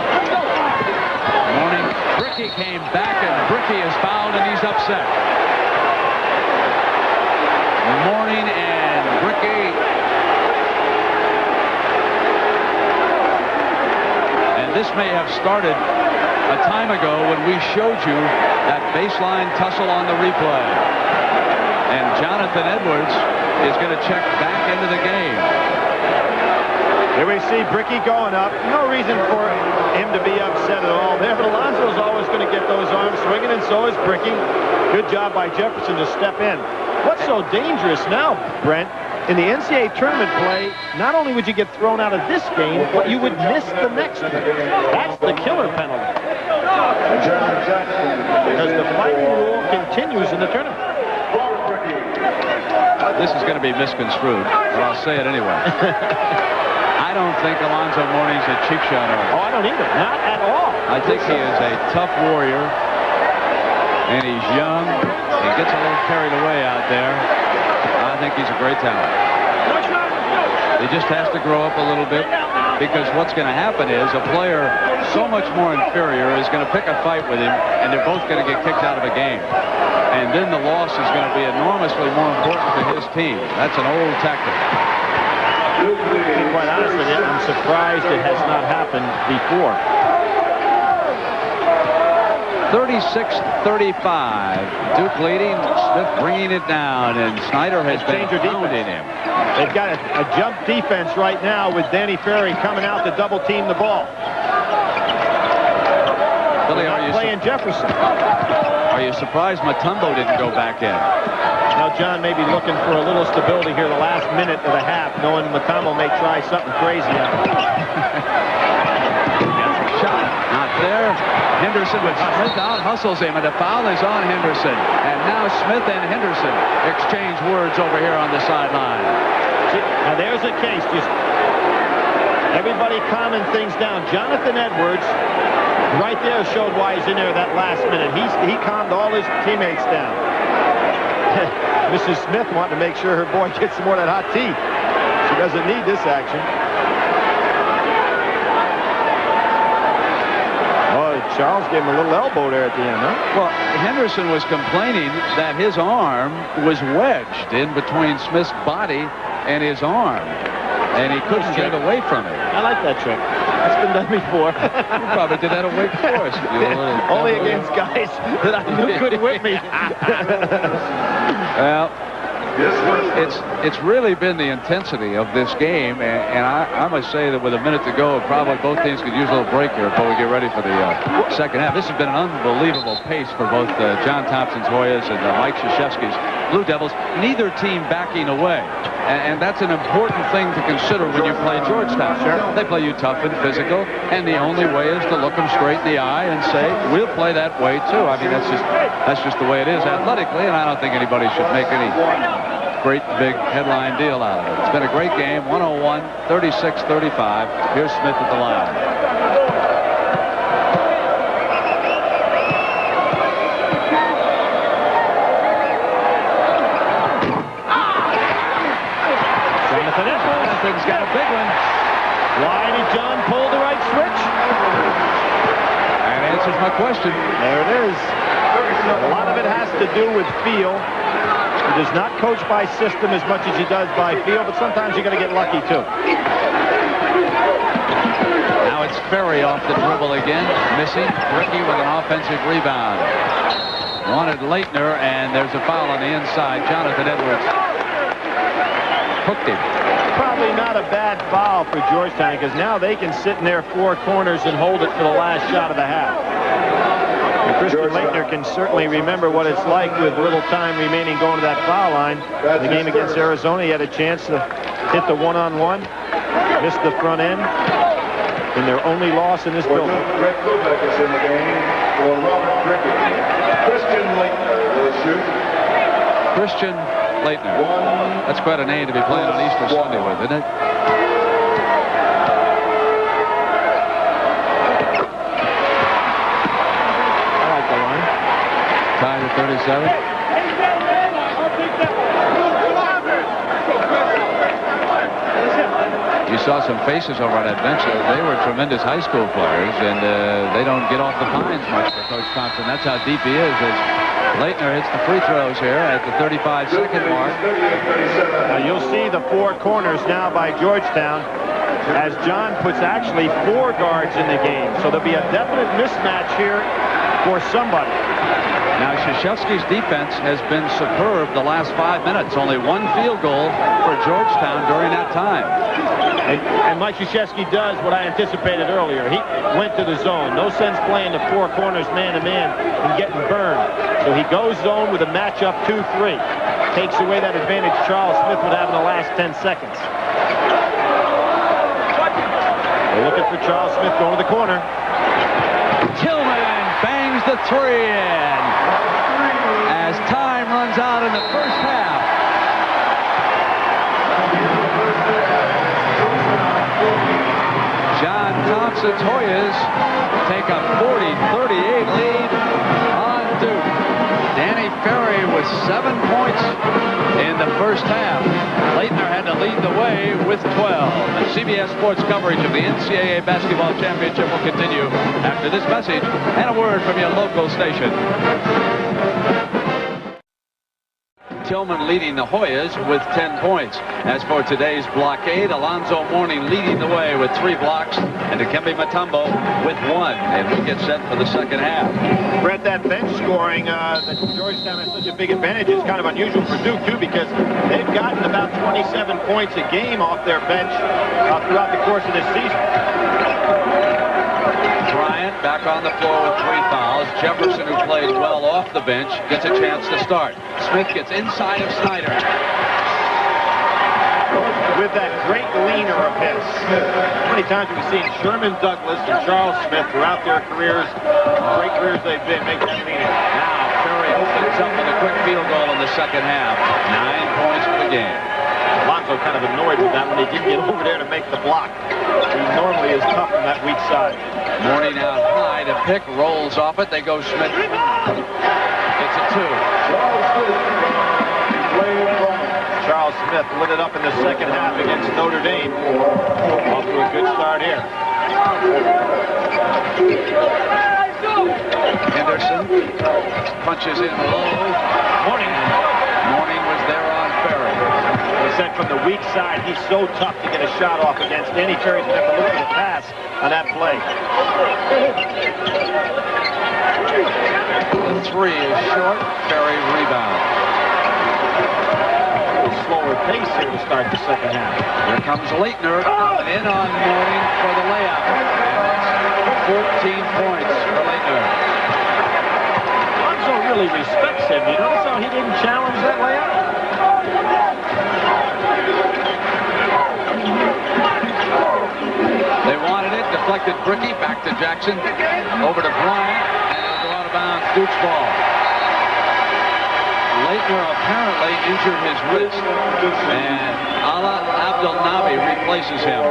Mourning. Bricky came back, and Bricky is fouled, and he's upset. Mourning and Bricky. And this may have started a time ago when we showed you that baseline tussle on the replay. And Jonathan Edwards is going to check back into the game. Here we see Bricky going up. No reason for him to be upset at all there, but Alonso's always going to get those arms swinging, and so is Bricky. Good job by Jefferson to step in. What's so dangerous now, Brent, in the NCAA tournament play, not only would you get thrown out of this game, but you would miss the next one. That's the killer penalty. Because the fighting rule continues in the tournament. This is going to be misconstrued, but I'll say it anyway. I don't think Alonzo Mourning's a cheap shot artist. Oh, I don't either. Not at all. I think he is a tough warrior, and he's young. He gets a little carried away out there. I think he's a great talent. He just has to grow up a little bit, because what's going to happen is a player so much more inferior is going to pick a fight with him, and they're both going to get kicked out of a game. And then the loss is going to be enormously more important for his team. That's an old tactic. To be quite honest with you, I'm surprised it has not happened before. 36-35. Duke leading, Smith bringing it down, and Snyder has been pounding him. They've got a jump defense right now with Danny Ferry coming out to double team the ball. Billy, are you playing Jefferson? Are you surprised Mutombo didn't go back in? Now John may be looking for a little stability here the last minute of the half, knowing Mutombo may try something crazy out. Shot not there. Henderson with Smith out hustles him, and the foul is on Henderson. And now Smith and Henderson exchange words over here on the sideline. Now there's a case. Just everybody calming things down. Jonathan Edwards right there showed why he's in there that last minute. He calmed all his teammates down. Mrs. Smith wanting to make sure her boy gets some more of that hot tea. She doesn't need this action. Charles gave him a little elbow there at the end, huh? Well, Henderson was complaining that his arm was wedged in between Smith's body and his arm, and he couldn't get away from it. I like that trick. That's been done before. You probably did that at Wake Forest. Only against guys that I knew couldn't whip me. Well, it's really been the intensity of this game, and I must say that with a minute to go, probably both teams could use a little break here before we get ready for the second half. This has been an unbelievable pace for both John Thompson's Hoyas and Mike Krzyzewski's Blue Devils, neither team backing away. And that's an important thing to consider when you play Georgetown. Sure. They play you tough and physical, and the only way is to look them straight in the eye and say, we'll play that way too. I mean, that's just the way it is athletically, and I don't think anybody should make any great big headline deal out of it. It's been a great game. 101, 36-35. Here's Smith at the line. Jonathan's got a big one. Why did John pull the right switch? That answers my question. There it is. A lot of it has to do with feel. He does not coach by system as much as he does by feel, but sometimes you're going to get lucky too. Now it's Ferry off the dribble again, missing. Ricky with an offensive rebound. Wanted Leitner, and there's a foul on the inside. Jonathan Edwards hooked him. Probably not a bad foul for Georgetown, because now they can sit in their four corners and hold it for the last shot of the half. And Christian Leitner can certainly remember what it's like with little time remaining going to that foul line. In the game against Arizona, he had a chance to hit the one-on-one, missed the front end, and their only loss in this building. in the game for Robert Rickey. Christian Leitner will shoot. Christian Leitner. That's quite a name to be playing on Easter Sunday with, isn't it? I like the line. Tied at 37. You saw some faces over on that bench. They were tremendous high school players, and they don't get off the pines much for Coach Thompson. That's how deep he is. As Leitner hits the free throws here at the 35-second mark. Now you'll see the four corners now by Georgetown, as John puts actually four guards in the game. So there'll be a definite mismatch here for somebody. Now Krzyzewski's defense has been superb the last 5 minutes. Only one field goal for Georgetown during that time. And Mike Krzyzewski does what I anticipated earlier. He went to the zone. No sense playing the four corners man-to-man and getting burned. So he goes zone with a matchup 2-3. Takes away that advantage Charles Smith would have in the last 10 seconds. They're looking for Charles Smith going to the corner. Tillman bangs the three in as time runs out in the first half. John Thompson's Hoyas take a 40-38 lead on Duke. Danny Ferry with 7 points in the first half. Leitner had to lead the way with 12. And CBS Sports coverage of the NCAA Basketball Championship will continue after this message and a word from your local station. Tillman leading the Hoyas with 10 points. As for today's blockade, Alonzo Mourning leading the way with 3 blocks, and Dikembe Mutombo with 1. And we get set for the second half. Brett, that bench scoring that Georgetown has such a big advantage is kind of unusual for Duke, too, because they've gotten about 27 points a game off their bench throughout the course of this season. Bryant back on the floor with 3 fouls. Jefferson, who plays well off the bench, gets a chance to start. Smith gets inside of Snyder. With that great leaner of his. How many times have we seen Sherman Douglas and Charles Smith throughout their careers, great careers they've been, make that leaner. Now Perry opens up with a quick field goal in the second half. 9 points for the game. Alonzo kind of annoyed with that when he didn't get over there to make the block. He normally is tough on that weak side. Mourning out high to pick, rolls off it. They go Smith. It's a 2. Charles Smith lit it up in the second half against Notre Dame. Off to a good start here. Henderson punches in low. Mourning was there on Ferry. He said from the weak side, he's so tough to get a shot off against. Danny Ferry's going to have to look at the pass on that play. The 3 is short. Ferry rebound. Slower pace here to start the second half. Here comes Leitner in on Mourning for the layup. 14 points for Leitner. Alonzo really respects him. You notice how he didn't challenge that layup? They wanted it. Deflected Bricky. Back to Jackson. Over to Bryant. And it'll go out of bounds. Duke's ball. Leitner apparently injured his wrist, and Ala Abdelnaby replaces him.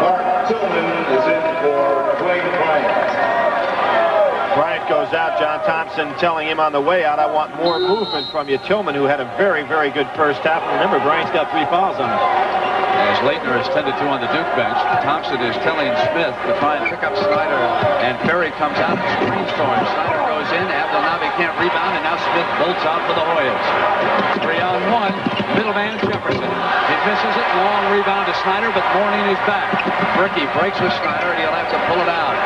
Mark Tillman is in for Dwayne Bryant. Bryant goes out. John Thompson telling him on the way out, I want more movement from you. Tillman, who had a very, very good first half. And remember, Bryant's got 3 fouls on him. As Leitner is tended to on the Duke bench, Thompson is telling Smith to try and pick up Snyder, and Ferry comes out and screens for him. Snyder goes in, Abdelnaby can't rebound, and now Smith bolts out for the Hoyas. 3-on-1, middleman Jefferson. He misses it, long rebound to Snyder, but Mourning is back. Bricky breaks with Snyder, and he'll have to pull it out.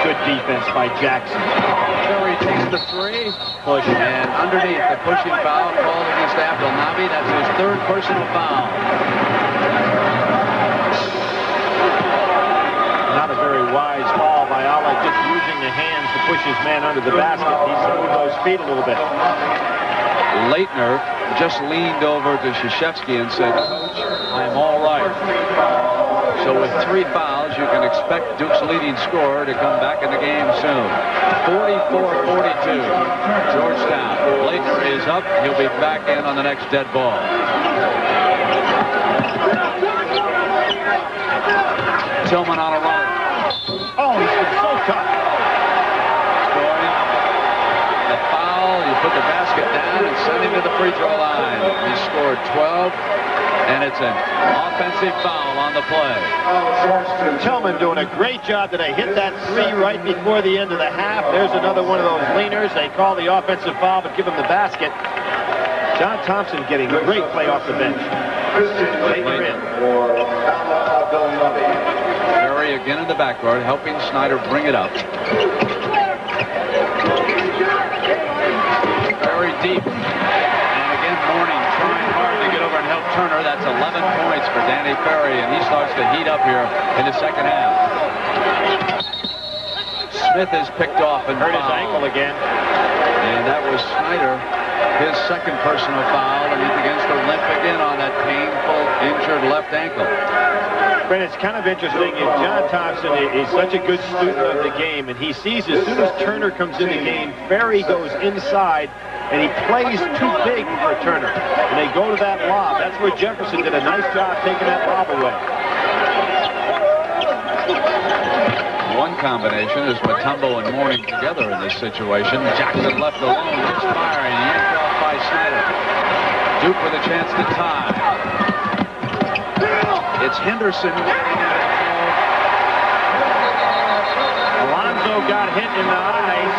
Good defense by Jackson. Ferry takes the 3. Push. And underneath, the pushing foul called against Abdelnaby. That's his 3rd personal foul. Not a very wise foul by Ala, just using the hands to push his man under the basket. He's moved those feet a little bit. Leitner just leaned over to Krzyzewski and said, Coach, I'm all right. So with 3 fouls, you can expect Duke's leading scorer to come back in the game soon. 44-42, Georgetown. Leitner is up. He'll be back in on the next dead ball. Tillman on a run. Oh, he's been so tough. Scoring. The foul, you put the basket down and send him to the free throw line. He scored 12. And it's an offensive foul on the play. Tillman doing a great job today. Hit that 3 right before the end of the half. There's another one of those leaners. They call the offensive foul, but give him the basket. John Thompson getting great play off the bench. Ferry again in the backcourt, helping Snyder bring it up. Very deep. And again, Mourning trying hard to get over and help Turner. That's 11 points for Danny Ferry, and he starts to heat up here in the second half. Smith is picked off and hurt his ankle again. And that was Snyder, his 2nd personal foul, and he begins to limp again on that painful, injured left ankle. Brent, it's kind of interesting. John Thompson is such a good student of the game, and he sees as soon as Turner comes in the game, Ferry goes inside, and he plays too big for Turner. And they go to that lob. That's where Jefferson did a nice job taking that lob away. One combination is Mutombo and Mourning together in this situation. Jackson left alone, misfiring, yanked off by Snyder. Duke with a chance to tie. Henderson. Alonzo got hit in the eyes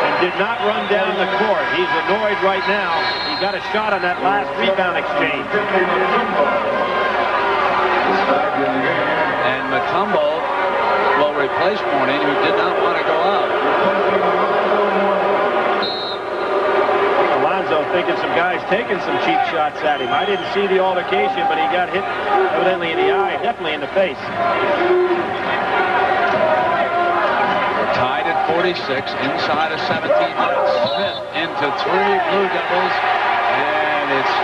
and did not run down the court. He's annoyed right now. He got a shot on that last rebound exchange. And Mutombo will replace Mourning, who did not want to go out. Alonzo thinking some guys taking some cheap shots at him. I didn't see the altercation, but he got hit evidently in the eye, definitely in the face. We're tied at 46, inside of 17 minutes. Smith into 3 Blue Devils, and it's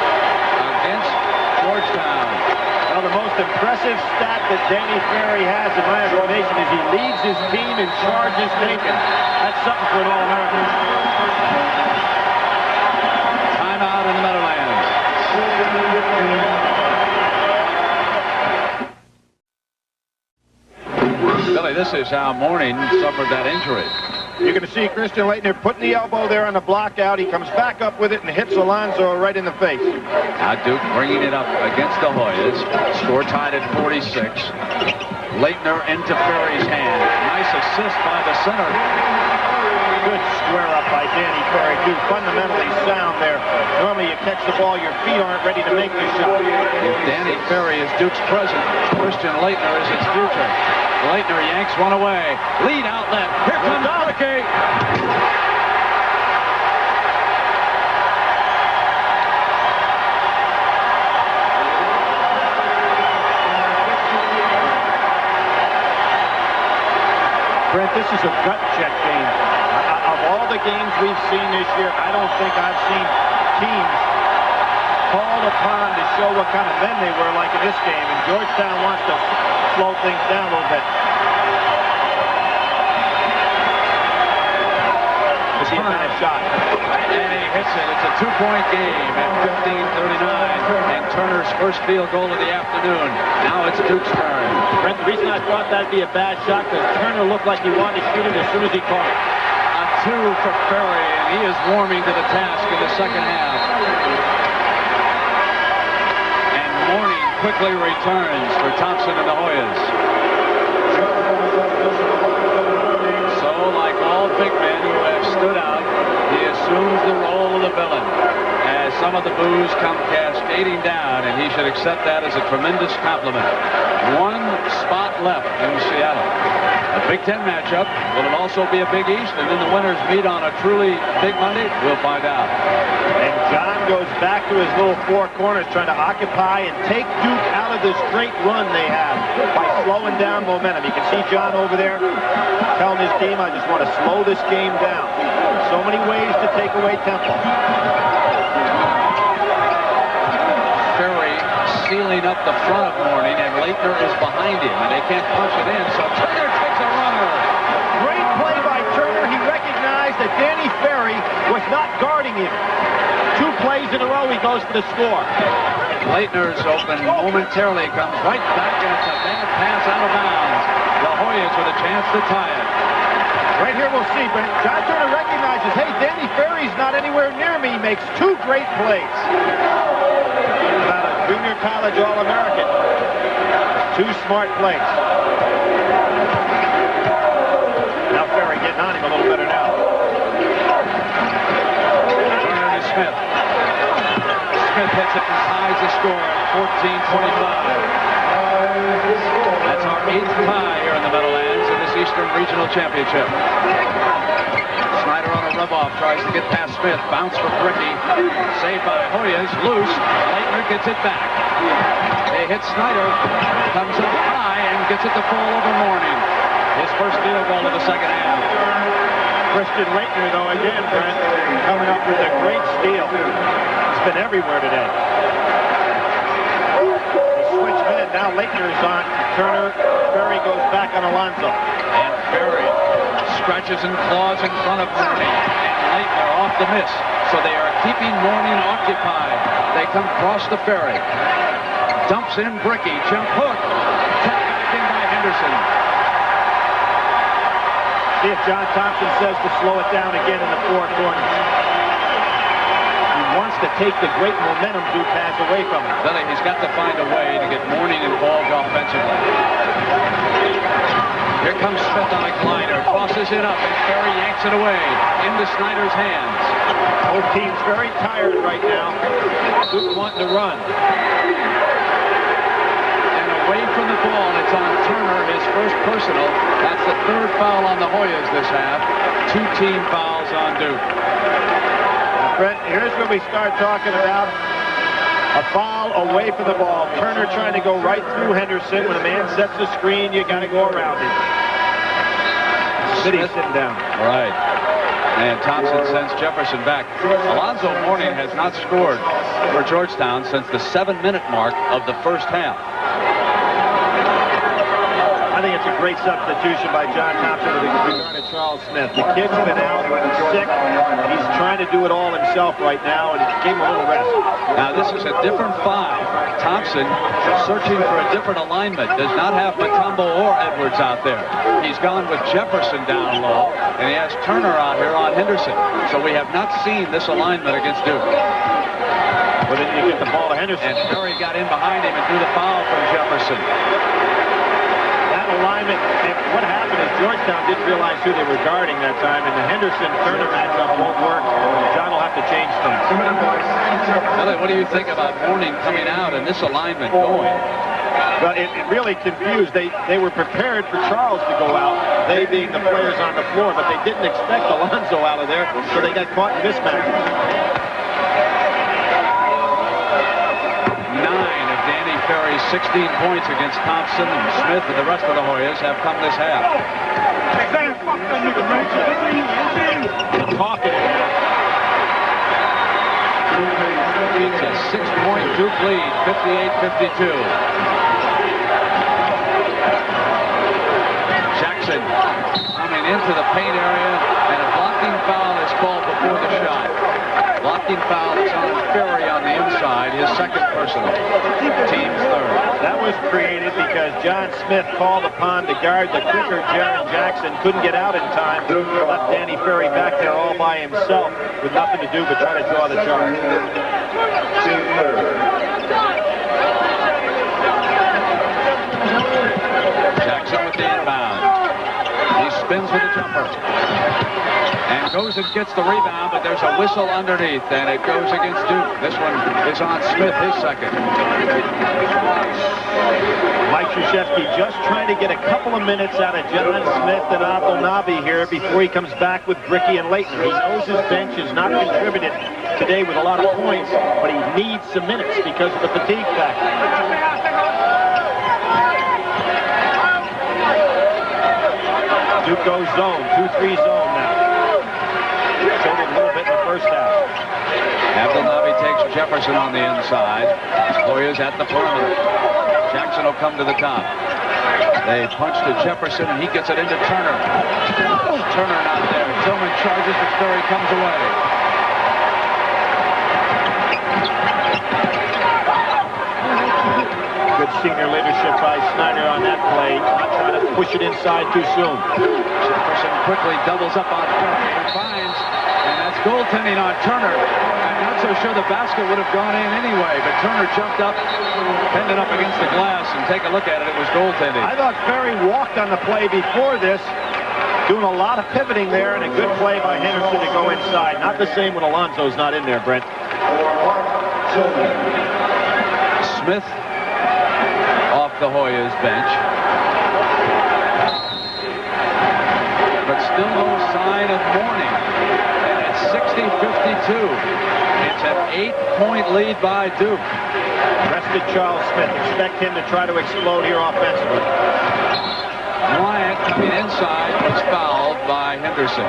against Georgetown. Well, the most impressive stat that Danny Ferry has, in my estimation, is he leads his team in charges taken. That's something for an All-American. Timeout in the Meadowlands. Billy, this is how Mourning suffered that injury. You're going to see Christian Laettner putting the elbow there on the block out. He comes back up with it and hits Alonzo right in the face. Now Duke bringing it up against the Hoyas. Score tied at 46. Laettner into Ferry's hand. Nice assist by the center. Good square up by Danny Ferry, too. Fundamentally sound there. Normally you catch the ball, your feet aren't ready to make the shot. If Danny Ferry is Duke's present, Christian Laettner is its future. Laettner yanks one away. Lead outlet. Here comes Ricky. Brent, this is a gut check game. Of all the games we've seen this year, I don't think I've seen teams called upon to show what kind of men they were like in this game. And Georgetown wants to slow things down a little bit. This kind of shot. And he hits it. It's a 2-point game at 15:39. And Turner's first field goal of the afternoon. Now it's Duke's turn. Brent, the reason I thought that'd be a bad shot, because Turner looked like he wanted to shoot it as soon as he caught it. A 2 for Ferry, and he is warming to the task in the second half. And Mourning quickly returns for Thompson and the Hoyas. So, like all big men who have stood out, he assumes the role of the villain as some of the boos come cascading down, and he should accept that as a tremendous compliment. 1 spot left in Seattle. A Big Ten matchup. Will it also be a Big East? And then the winners meet on a truly big Monday? We'll find out. And John goes back to his little 4 corners, trying to occupy and take Duke out of this great run they have by slowing down momentum. You can see John over there telling his team, I just want to slow this game down. So many ways to take away tempo. Ferry sealing up the front of Mourning, and Laettner is behind him, and they can't punch it in, so Turner takes a runner. Great play by Turner. He recognized that Danny Ferry was not guarding him. 2 plays in a row, he goes for the score. Laettner's open momentarily, comes right back, and it's a bad pass out of bounds. The Hoyas with a chance to tie it. Right here we'll see, but John Turner recognizes, hey, Danny Ferry's not anywhere near me. He makes 2 great plays. About a junior college All-American. 2 smart plays. Now Ferry getting on him a little better now. Turner to Smith. Smith hits it and ties the score at 14-25. That's our 8th tie here in the Meadowlands in this Eastern Regional Championship. Snyder on a rub-off, tries to get past Smith. Bounce for Bricky. Saved by Hoyas. Loose. Laettner gets it back. They hit Snyder. Comes up high and gets it to fall over Mourning. His first field goal of the second half. Christian Laettner, though, again, Brent, coming up with a great steal. It's been everywhere today. Switch men. Now Laettner is on Turner. Ferry goes back on Alonzo. And Ferry scratches and claws in front of Mourning. And Laettner off the miss. So they are keeping Mourning occupied. They come across the Ferry. Dumps in Bricky. Jump hook. Tapped back in by Henderson. See if John Thompson says to slow it down again in the 4 corners. He wants to take the great momentum Duke has away from him. Billy, he's got to find a way to get Mourning involved offensively. Here comes Smith on a glider, crosses it up, and Ferry yanks it away into Snyder's hands. Both teams very tired right now. Duke wanting to run. And away from the ball, and it's on Turner, his first personal. That's the third foul on the Hoyas this half. 2 team fouls on Duke. Brent, here's where we start talking about a foul away from the ball. Turner trying to go right through Henderson. When a man sets the screen, you got to go around him. Smith sitting down. Right. And Thompson sends Jefferson back. Alonzo Mourning has not scored for Georgetown since the 7-minute mark of the first half. I think it's a great substitution by John Thompson with regard to Charles Smith. The kid's been out, sick. He's trying to do it all himself right now, and gave him a little rest. Now, this is a different 5. Thompson searching for a different alignment. Does not have Mutombo or Edwards out there. He's gone with Jefferson down low, and he has Turner out here on Henderson. So we have not seen this alignment against Duke. But then you get the ball to Henderson. And Ferry got in behind him and drew the foul from Jefferson. Alignment, and what happened is Georgetown didn't realize who they were guarding that time, and the Henderson-Turner matchup won't work. John will have to change things. Billy, what do you think about Mourning coming out and this alignment going? Well, it really confused. They were prepared for Charles to go out, they being the players on the floor, but they didn't expect Alonzo out of there, so they got caught in mismatch. 9 of Danny Ferry's 16 points against Thompson and Smith and the rest of the Hoyas have come this half. It's a 6-point Duke lead, 58-52. Jackson coming into the paint area, and a blocking foul is called before the shot. Blocking foul is on Ferry on the inside, his second personal. Team's third. That was created because John Smith called upon to guard the quicker Jaron Jackson. Couldn't get out in time. Left Danny Ferry back there all by himself with nothing to do but try to draw the charge. Jackson with the inbound. He spins with a jumper. And goes and gets the rebound, but there's a whistle underneath, and it goes against Duke. This one is on Smith, his second. Mike Krzyzewski just trying to get a couple of minutes out of John Smith and Abdelnaby here before he comes back with Bricky and Layton. He knows his bench has not contributed today with a lot of points, but he needs some minutes because of the fatigue factor. Duke goes zone, 2-3 zone now. Showed it a little bit in the first half. Abdelnaby takes Jefferson on the inside. Hoyas at the perimeter. Jackson will come to the top. They punch to Jefferson, and he gets it into Turner. Turner not there. Tillman charges, but Ferry comes away. Good senior leadership by Snyder on that play. Not trying to push it inside too soon. Jefferson quickly doubles up on Ferry and finds, and that's goaltending on Turner. I'm not so sure the basket would have gone in anyway, but Turner jumped up, pinned it up against the glass, and take a look at it, it was goaltending. I thought Ferry walked on the play before this, doing a lot of pivoting there, and a good play by Henderson to go inside. Not the same when Alonzo's not in there, Brent. Smith off the Hoyas bench. But still no sign of Mourning. And it's 60-52. It's an 8-point lead by Duke. Rested Charles Smith. Expect him to try to explode here offensively. Bryant coming inside was fouled by Henderson.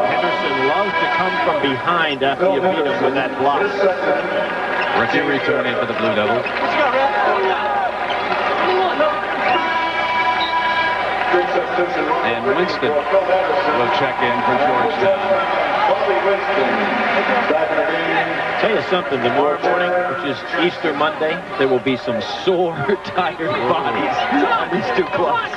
Henderson loves to come from behind after you beat him with that block. Ricky returning for the Blue Devils. And Winston will check in for Georgetown. Tell you something, tomorrow morning, which is Easter Monday, there will be some sore, tired bodies on these two clubs.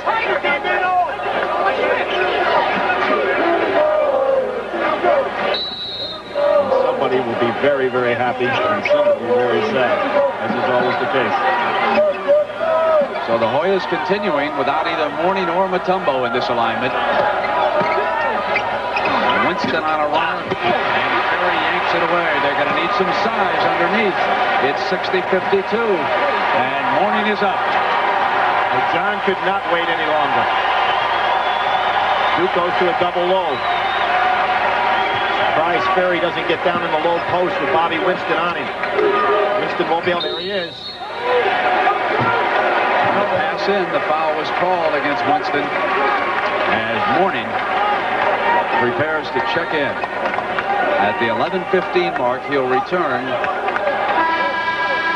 somebody will be very, very happy and somebody very sad, as is always the case. So the Hoyas continuing without either Mourning or Mutombo in this alignment. Winston on a run, and Ferry yanks it away. They're going to need some size underneath. It's 60-52, and Mourning is up. And John could not wait any longer. Duke goes to a double low. Surprise Ferry doesn't get down in the low post with Bobby Winston on him. Winston won't be able to. There he is. No pass in. The foul was called against Winston as Mourning prepares to check in. At the 11:15 mark, he'll return.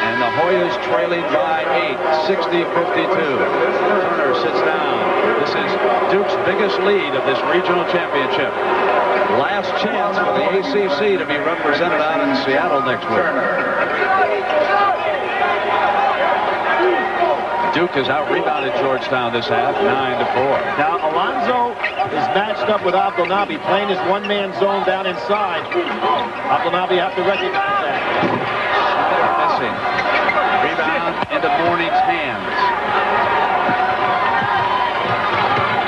And the Hoyas trailing by 8, 60-52. Turner sits down. This is Duke's biggest lead of this regional championship. Last chance for the ACC to be represented out in Seattle next week. Duke has out-rebounded Georgetown this half, 9-4. Now, Alonzo is matched up with Abdelnaby, playing his one-man zone down inside. Abdelnaby have to recognize that. Missing. Rebound into Mourning's hands.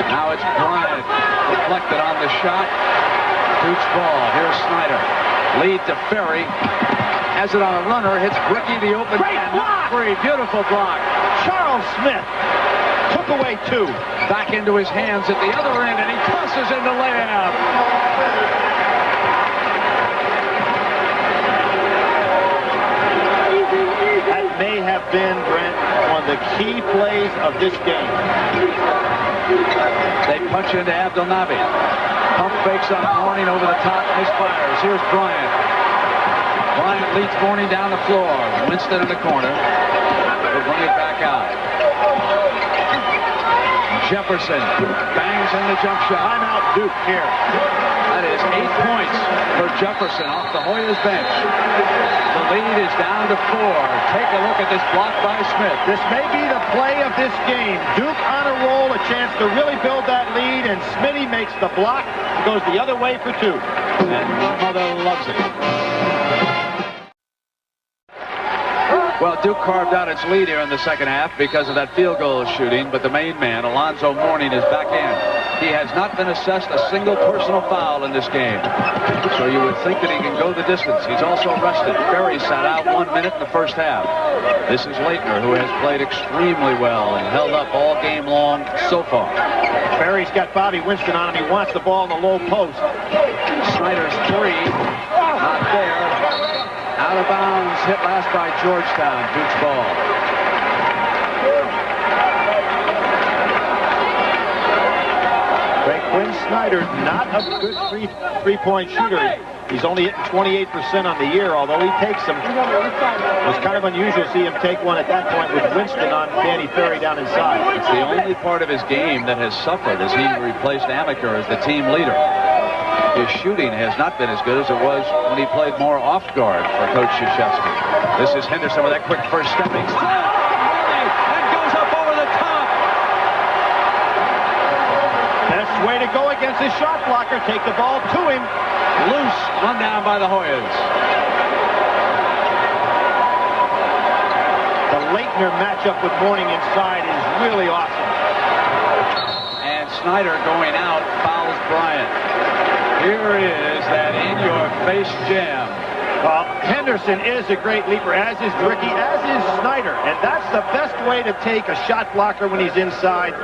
Now it's Bryant, reflected on the shot. Duke's ball. Here's Snyder. Lead to Ferry. Has it on a runner. Hits Ricky the open. Great block! Free. Beautiful block. Charles Smith took away 2. Back into his hands at the other end, and he tosses in the layup. That may have been, Brent, one of the key plays of this game. They punch into Abdelnaby. Pump fakes on Mourning over the top, misfires. Here's Bryant. Bryant leads Mourning down the floor. Winston in the corner. Will bring it back out. Jefferson bangs in the jump shot. I'm out Duke here. That is 8 points for Jefferson off the Hoyas bench. The lead is down to 4. Take a look at this block by Smith. This may be the play of this game. Duke on a roll, a chance to really build that lead, and Smitty makes the block. Goes the other way for 2. And Mother loves it. Well, Duke carved out its lead here in the second half because of that field goal shooting, but the main man, Alonzo Mourning, is back in. He has not been assessed a single personal foul in this game. So you would think that he can go the distance. He's also rested. Ferry sat out 1 minute in the first half. This is Leitner, who has played extremely well and held up all game long so far. Ferry's got Bobby Winston on him. He wants the ball in the low post. Snyder's 3. Not there. Out of bounds, hit last by Georgetown. Duke's ball. Quinn Snyder, not a good three-point shooter. He's only hitting 28% on the year, although he takes them. It was kind of unusual to see him take one at that point with Winston on Danny Ferry down inside. It's the only part of his game that has suffered as he replaced Amaker as the team leader. His shooting has not been as good as it was when he played more off guard for Coach Krzyzewski. This is Henderson with that quick first stepping step. And goes up over the top. Best way to go against his shot blocker. Take the ball to him. Loose, run down by the Hoyas. The Leitner matchup with Mourning inside is really awesome. And Snyder going out fouls Bryant. Here is that in-your-face jam. Henderson is a great leaper, as is Dricky, as is Snyder. And that's the best way to take a shot blocker when he's inside.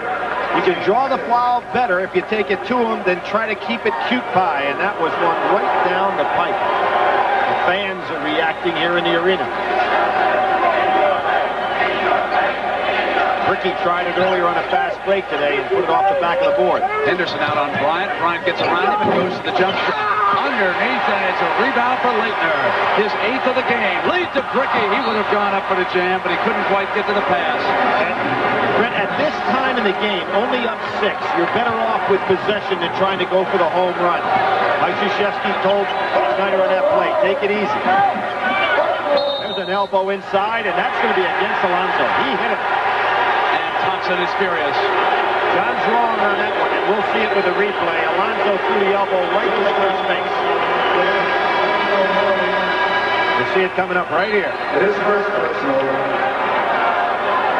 You can draw the foul better if you take it to him than try to keep it cute pie. And that was one right down the pipe. The fans are reacting here in the arena. Ricky tried it earlier on a fast break today and put it off the back of the board. Henderson out on Bryant. Bryant gets around him and goes to the jump shot. Underneath, and it's a rebound for Leitner. His 8th of the game. Lead to Bricky. He would have gone up for the jam, but he couldn't quite get to the pass. And Brent, at this time in the game, only up 6. You're better off with possession than trying to go for the home run. Like Krzyzewski told Snyder on that play, take it easy. There's an elbow inside, and that's going to be against Alonzo. He hit it. Thompson is furious. John's wrong on that one, and we'll see it with the replay. Alonzo threw the elbow right to Leitner's face. see it coming up right here. His first personal.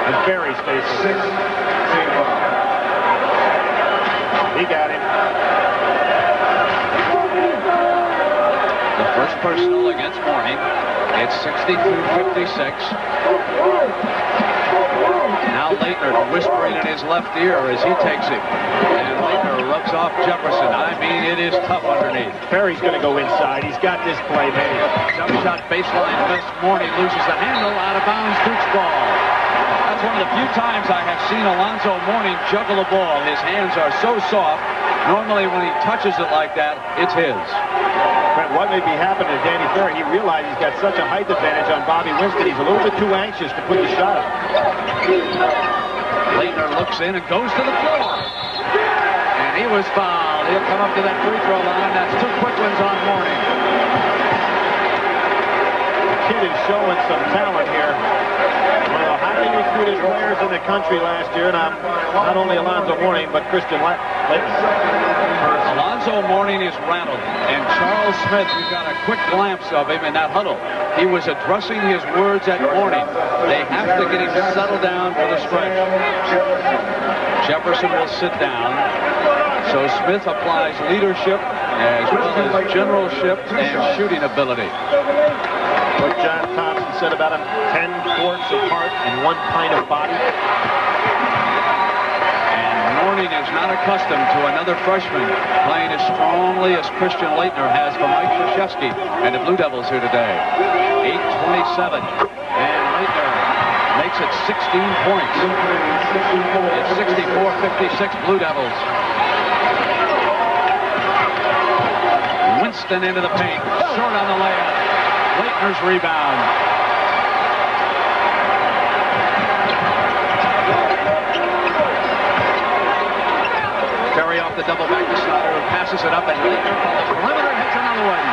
And Ferry's facing. 6 team foul. He got him. The first personal against Mourning. It's 62-56. Now Leitner whispering in his left ear as he takes him. And Leitner rubs off Jefferson. I mean, it is tough underneath. Ferry's going to go inside. He's got this play made. Jump shot baseline miss. Mourning loses the handle. Out of bounds. Duke's ball. That's one of the few times I have seen Alonzo Mourning juggle a ball. His hands are so soft. Normally when he touches it like that, it's his. Brent, what may be happening to Danny Ferry? He realized he's got such a height advantage on Bobby Winston. He's a little bit too anxious to put the shot up. Leitner looks in and goes to the floor. And he was fouled. He'll come up to that free throw line. That's 2 quick ones on Mourning. The kid is showing some talent here. One of the highly recruited players in the country last year, and not only Alonzo Mourning, but Christian Alonzo Mourning is rattled, and Charles Smith, you got a quick glimpse of him in that huddle. He was addressing his words at Mourning. They have to get him settled down for the stretch. Jefferson will sit down. So Smith applies leadership as well as generalship and shooting ability. What John Thompson said about him, 10 quarts of heart and 1 pint of body. And Mourning is not accustomed to another freshman playing as strongly as Christian Leitner has for Mike Krzyzewski and the Blue Devils here today. 8:27. And Leitner makes it 16 points. It's 64-56 Blue Devils. Winston into the paint. Short on the layup. Leitner's rebound. Ferry off the double back to Snyder, who passes it up, and Leitner from the perimeter hits another one.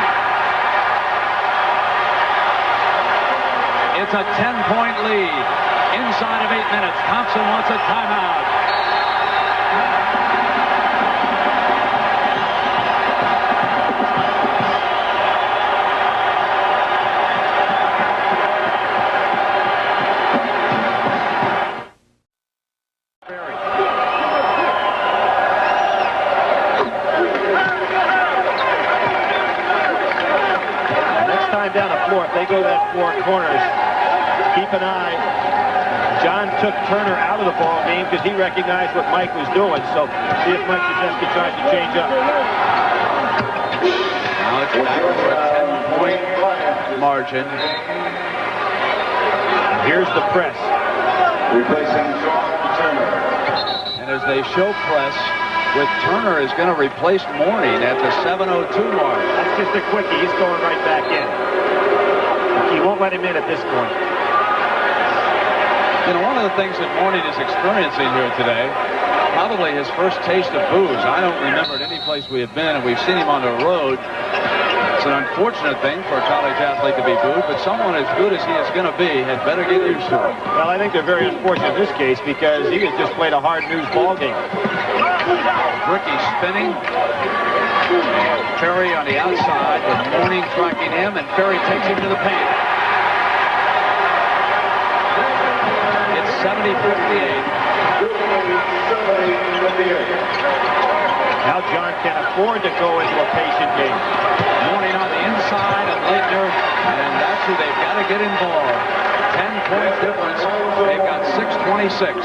It's a 10-point lead. Inside of 8 minutes. Thompson wants a timeout. Down the floor, if they go that 4 corners, keep an eye. John took Turner out of the ball game because he recognized what Mike was doing. So see if Mike Krzyzewski tries to change up. Now it's back to a 10-point margin. Here's the press. Replacing Turner. And as they show press, with Turner is going to replace Mourning at the 7:02 mark. That's just a quickie. He's going right back in. He won't let him in at this point. You know, one of the things that Mourning is experiencing here today, probably his first taste of booze. I don't remember at any place we have been, and we've seen him on the road. It's an unfortunate thing for a college athlete to be booed, but someone as good as he is going to be had better get used to it. Well, I think they're very unfortunate in this case because he has just played a hard-nosed ball game. Ricky spinning. And Ferry on the outside with Mourning tracking him, and Ferry takes him to the paint. It's 70-58. Now John can afford to go into a patient game. Mourning on the inside of Leitner, and that's who they've got to get involved. 10-point difference. They've got 6:26.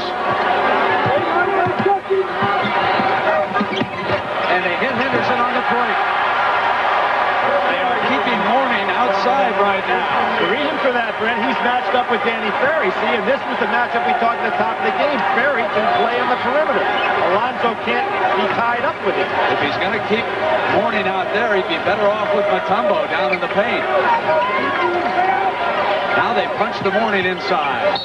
And they hit Henderson on the break. They are keeping Mourning outside right now. The reason for that, Brent, he's matched up with Danny Ferry. See, and this was the matchup we talked at the top of the game. Ferry can play on the perimeter. Alonzo can't be tied up with him. If he's going to keep Mourning out there, he'd be better off with Mutombo down in the paint. Now they punch the Mourning inside.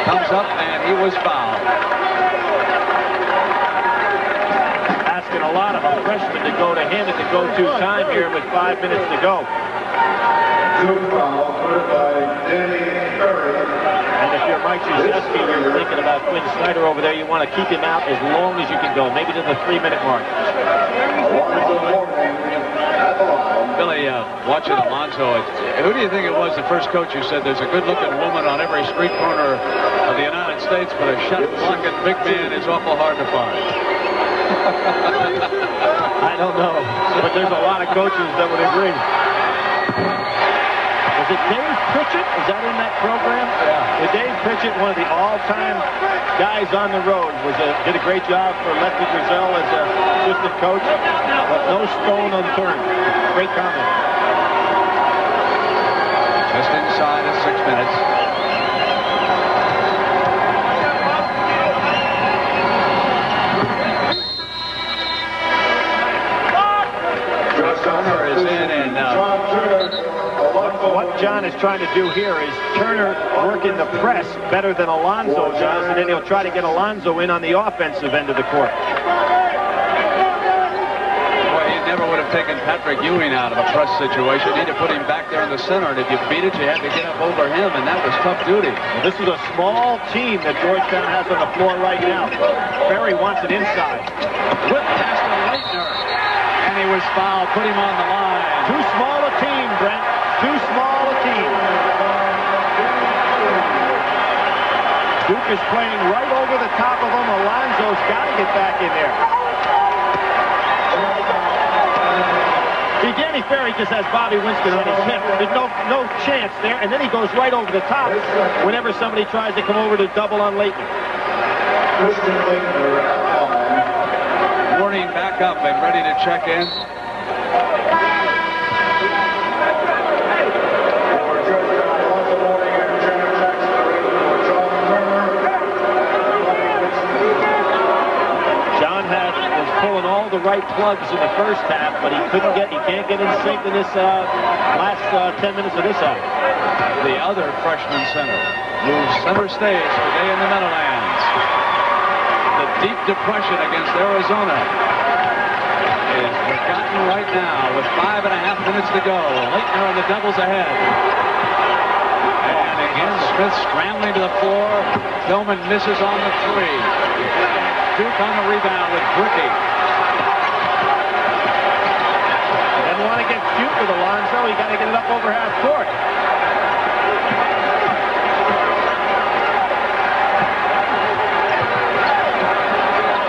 Comes up, and he was fouled. Asking a lot of a freshman to go to him at the go-to time here with 5 minutes to go. And if you're Mike Krzyzewski, you're thinking about Quinn Snyder over there, you want to keep him out as long as you can go, maybe to the 3-minute mark. Billy, watching Alonzo, who do you think it was, the first coach who said there's a good-looking woman on every street corner of the United States, but a shot-blocking big man is awful hard to find? I don't know, but there's a lot of coaches that would agree. Was it Dave Pritchett? Is that in that program? Yeah. Dave Pritchett, one of the all-time guys on the road, did a great job for Lefty Driesell as an assistant coach, but no stone unturned. Great comment. Just inside of 6 minutes. Turner is in, and what John is trying to do here is Turner working the press better than Alonzo does, and then he'll try to get Alonzo in on the offensive end of the court. Boy, he never would have taken Patrick Ewing out of a press situation. He had to put him back there in the center, and if you beat it, you had to get up over him, and that was tough duty. Well, this is a small team that Georgetown has on the floor right now. Ferry wants it inside. Whip past to Leitner, and he was fouled. Put him on the line. Too small a team, Brent. Too small a team. Duke is playing right over the top of him. Alonzo's got to get back in there. See, Danny Ferry just has Bobby Winston on his hip. There's no chance there, and then he goes right over the top whenever somebody tries to come over to double on Leitner. Warning back up and ready to check in. Was pulling all the right plugs in the first half, but he can't get in sync in this last 10 minutes of this half. The other freshman center moves center stage today in the Meadowlands. The deep depression against Arizona is forgotten right now with 5.5 minutes to go. Leitner and the Devils ahead. And again, Smith scrambling to the floor. Tillman misses on the three. Duke on the rebound with Bricky. Doesn't want to get cute with Alonzo. You got to get it up over half court.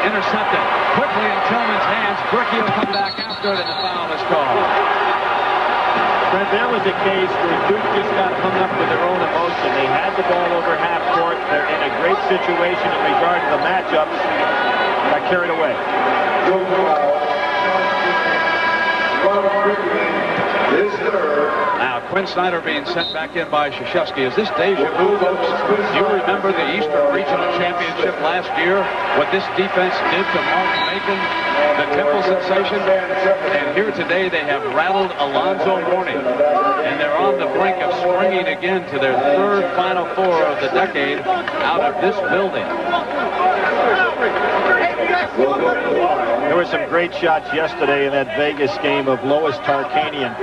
Intercepted quickly in Tillman's hands. Bricky will come back after it, and the foul is called. Brent, there was a case where Duke just got hung up with their own emotion. They had the ball over half court. They're in a great situation in regard to the matchups. Got carried away. Now, Quinn Snyder being sent back in by Krzyzewski. Is this deja vu, folks? Do you remember the Eastern Regional Championship last year? What this defense did to Mark Macon, the Temple sensation? And here today they have rattled Alonzo Mourning. And they're on the brink of springing again to their third Final Four of the decade out of this building. There were some great shots yesterday in that Vegas game of Lois Tarkanian.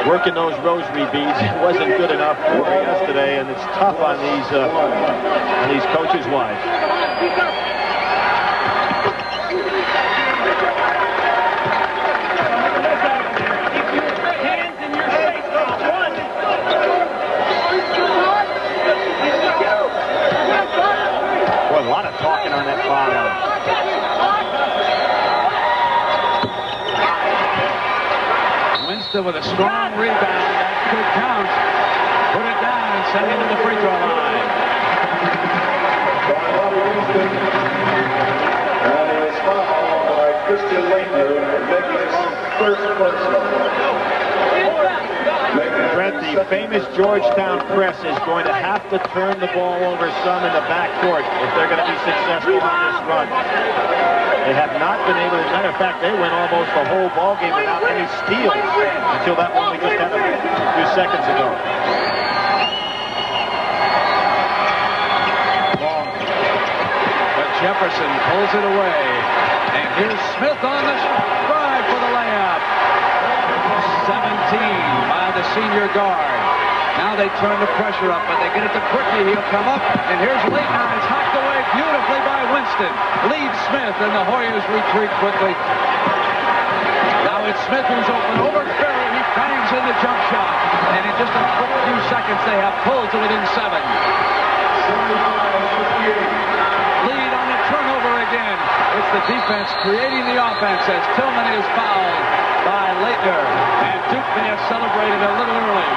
Working those rosary beads, it wasn't good enough for yesterday, and it's tough on these coaches' wives. Boy, a lot of talking on that foul line. With a strong rebound, that could count. Put it down and send it to the free throw line. And it is fouled by Christian Leitner, making his first personal. Brent, the famous Georgetown press is going to have to turn the ball over some in the backcourt if they're going to be successful on this run. They have not been able to. As a matter of fact, they went almost the whole ball game without any steals until that one we just had a few seconds ago. Long. But Jefferson pulls it away. And here's Smith on the drive for the layup. 17 by the senior guard. Now they turn the pressure up, but they get it to Bricky. He'll come up, and here's Leitner. It's hacked away beautifully by Winston. Leaves Smith, and the Hoyas retreat quickly. Now it's Smith who's open over Ferry. He bangs in the jump shot. And in just a quick few seconds, they have pulled to within 7. Lead on the turnover again. It's the defense creating the offense as Tillman is fouled by Leitner. And Duke may have celebrated a little early.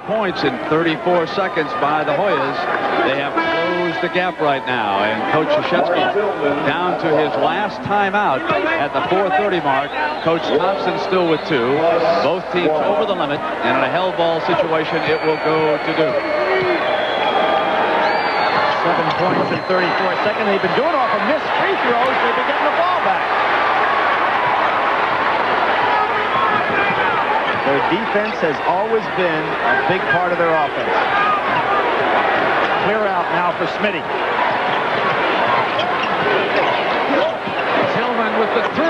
Points in 34 seconds by the Hoyas. They have closed the gap right now, and Coach Krzyzewski down to his last timeout at the 4:30 mark. Coach Thompson still with 2. Both teams over the limit, and in a hell ball situation, it will go to Duke. 7 points in 34 seconds. They've been doing off of missed free throws. They've been getting the ball back. Their defense has always been a big part of their offense. Clear out now for Smitty. Tillman with the 3.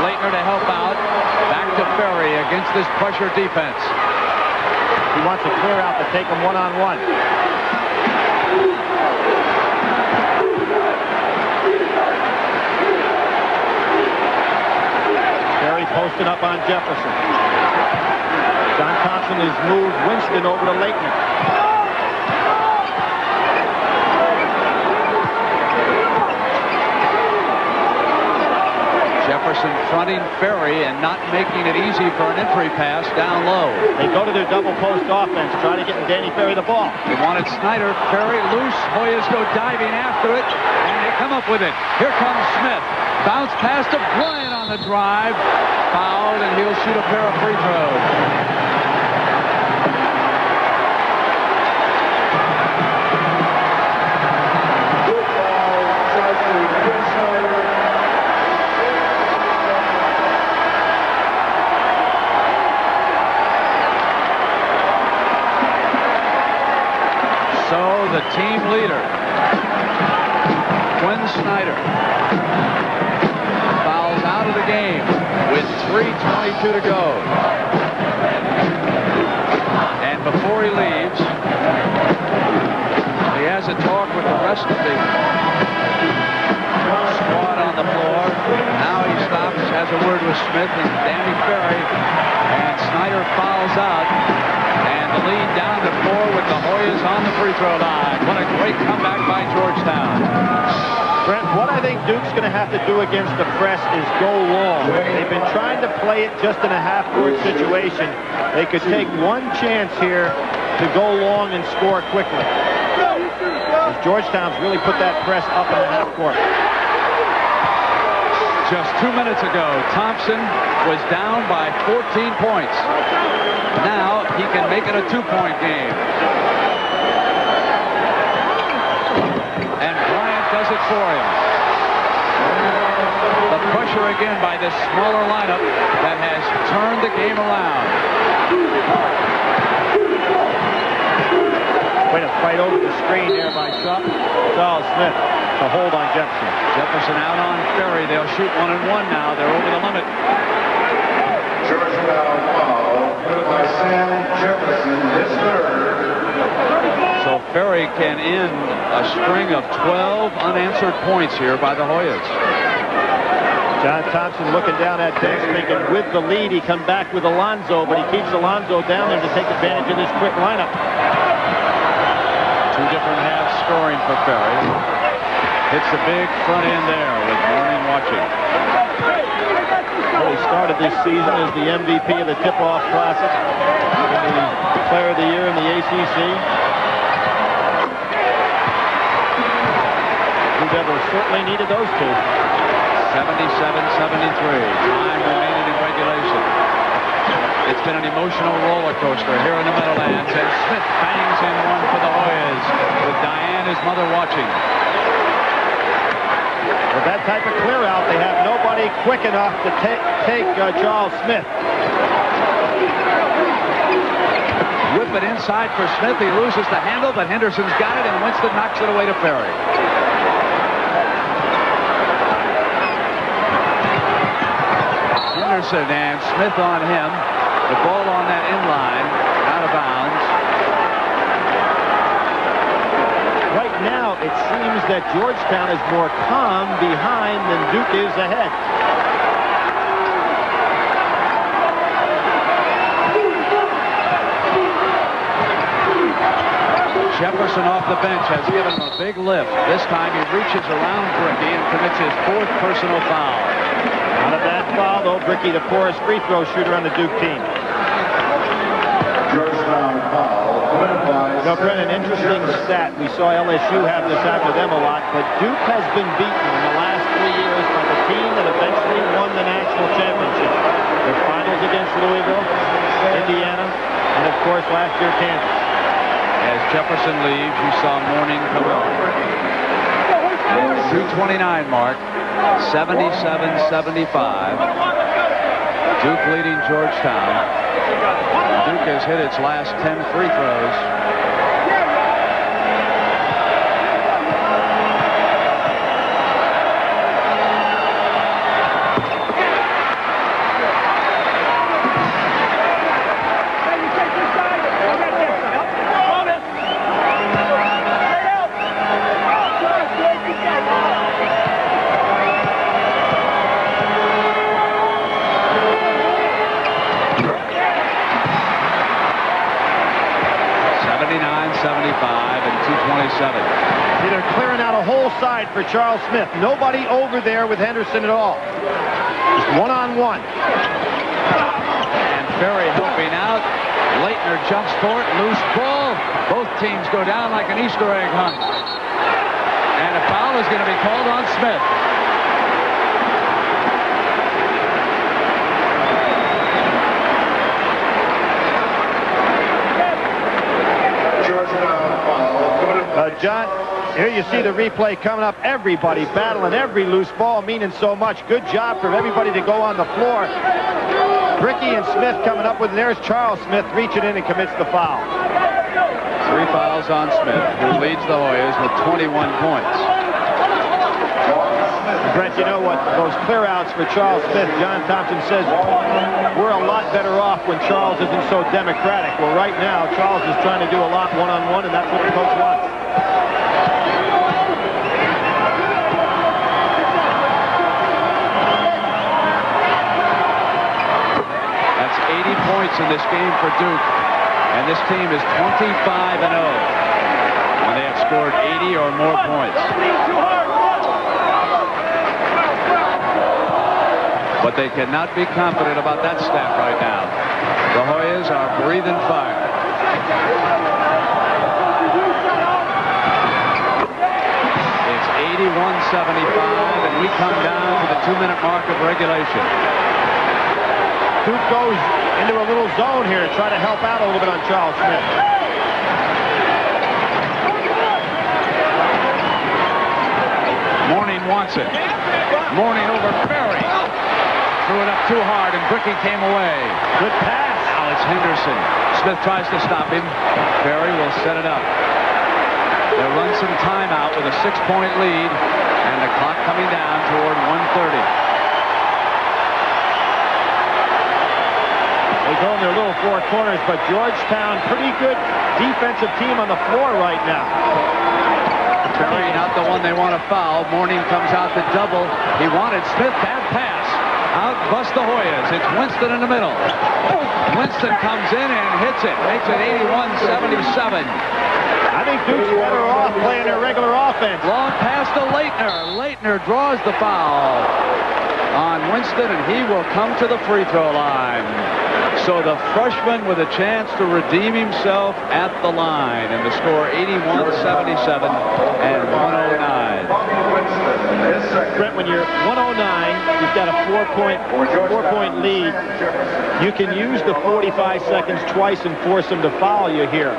Leitner to help out. Back to Ferry against this pressure defense. He wants a clear out to take him one-on-one. Ferry posting up on Jefferson. John Thompson has moved Winston over to Leitner. Jefferson fronting Ferry and not making it easy for an entry pass down low. They go to their double post offense, trying to get Danny Ferry the ball. They wanted Snyder. Ferry loose. Hoyas go diving after it, and they come up with it. Here comes Smith. Bounce pass to Bryant on the drive. Fouled, and he'll shoot a pair of free throws. So the team leader, Quinn Snyder, fouls out of the game with 3:22 to go. And before he leaves, he has a talk with the rest of the squad on the floor. Now he stops, has a word with Smith and Danny Ferry, and Snyder fouls out. And the lead down to 4 with the Hoyas on the free throw line. What a great comeback by Georgetown. Brent, what I think Duke's going to have to do against the press is go long. They've been trying to play it just in a half-court situation. They could take one chance here to go long and score quickly. As Georgetown's really put that press up in the half-court. Just 2 minutes ago, Thompson was down by 14 points. Now he can make it a 2-point game. And Bryant does it for him. The pressure again by this smaller lineup that has turned the game around. Way to fight over the screen there by Charles Smith to hold on Jefferson. Jefferson out on Ferry. They'll shoot 1-and-1 now. They're over the limit. Georgetown foul by Sam Jefferson, his 3rd. So Ferry can end a string of 12 unanswered points here by the Hoyas. John Thompson looking down at bench, thinking with the lead he come back with Alonzo, but he keeps Alonzo down there to take advantage of this quick lineup. 2 different halves scoring for Ferry. Hits the big front end there with Morning watching. Well, he started this season as the MVP of the Tip-Off Classic, the Player of the Year in the ACC. Blue Devils certainly needed those 2. 77-73. Time remaining in regulation. It's been an emotional roller coaster here in the Meadowlands, and Smith bangs in one for the Hoyas with Diane, his mother, watching. With that type of clear out, they have nobody quick enough to take Charles Smith. Whip it inside for Smith. He loses the handle, but Henderson's got it, and Winston knocks it away to Ferry. Henderson, and Smith on him. The ball on that inline, out of bounds. Right now, it seems that Georgetown is more calm behind than Duke is ahead. Jefferson off the bench has given him a big lift. This time he reaches around Bricky and commits his 4th personal foul. Not a bad foul, though. Bricky, the poorest free throw shooter on the Duke team. Now, Brennan, interesting stat. We saw LSU have this happen to them a lot, but Duke has been beaten in the last 3 years by the team that eventually won the national championship. The finals against Louisville, Indiana, and of course last year Kansas. As Jefferson leaves, you saw Mourning come on. 2:29 mark, 77-75. Duke leading Georgetown. Duke has hit its last 10 free throws. See, they're clearing out a whole side for Charles Smith. Nobody over there with Henderson at all. Just one-on-one. And Ferry helping out. Leitner jumps for it. Loose ball. Both teams go down like an Easter egg hunt. And a foul is going to be called on Smith. John, here you see the replay coming up. Everybody battling every loose ball, meaning so much. Good job for everybody to go on the floor. Bricky and Smith coming up with, and there's Charles Smith reaching in and commits the foul. 3 fouls on Smith, who leads the Hoyas with 21 points. Brent, you know what? Those clear outs for Charles Smith, John Thompson says, we're a lot better off when Charles isn't so democratic. Well, right now, Charles is trying to do a lot one-on-one, and that's what the coach wants. That's 80 points in this game for Duke. And this team is 25-0 when they have scored 80 or more points. But they cannot be confident about that stat right now. The Hoyas are breathing fire. It's 81-75, and we come down to the 2-minute mark of regulation. Duke goes into a little zone here to try to help out a little bit on Charles Smith. Mourning wants it. Mourning over Ferry. Threw it up too hard, and Bricky came away. Good pass. Now it's Henderson. Smith tries to stop him. Ferry will set it up. They'll run some timeout with a 6-point lead, and the clock coming down toward 1:30. They go in their little 4 corners, but Georgetown, pretty good defensive team on the floor right now. Ferry not the one they want to foul. Mourning comes out to double. He wanted Smith. Bad pass. Out bust the Hoyas. It's Winston in the middle. Winston comes in and hits it. Makes it 81-77. I think Duke's better off playing their regular offense. Long pass to Leitner. Leitner draws the foul on Winston, and he will come to the free throw line. So the freshman with a chance to redeem himself at the line, and the score 81-77 and 109. Brent, when you're 109, you've got a 4-point lead. You can use the 45 seconds twice and force them to foul you here.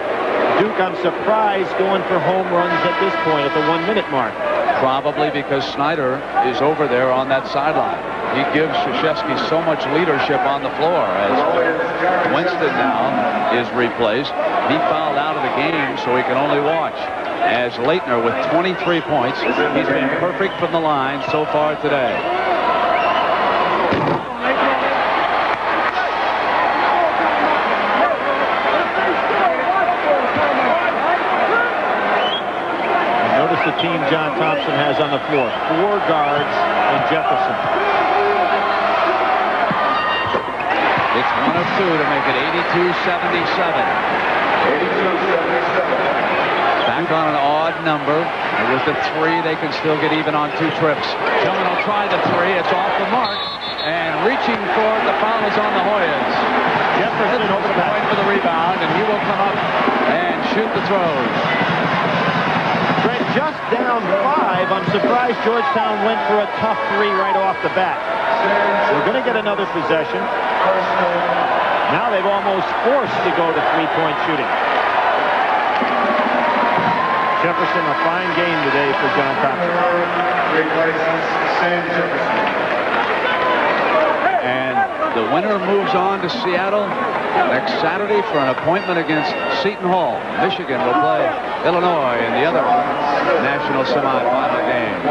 Duke, I'm surprised going for home runs at this point at the 1-minute mark. Probably because Snyder is over there on that sideline. He gives Krzyzewski so much leadership on the floor. As Winston now is replaced, he fouled out of the game, so he can only watch. As Leitner with 23 points, he's been perfect from the line so far today. team John Thompson has on the floor. 4 guards and Jefferson. It's 1 of 2 to make it 82-77. Back on an odd number. And with the 3, they can still get even on 2 trips. Tillman will try the 3. It's off the mark. And reaching for it, the foul is on the Hoyas. Jefferson over the back for the rebound, and he will come up and shoot the throws. Fred, just down 5. I'm surprised Georgetown went for a tough 3 right off the bat. They're going to get another possession. Now they've almost forced to go to 3-point shooting. Jefferson, a fine game today for John Thompson. And the winner moves on to Seattle next Saturday for an appointment against Seton Hall. Michigan will play Illinois in the other national semifinal game.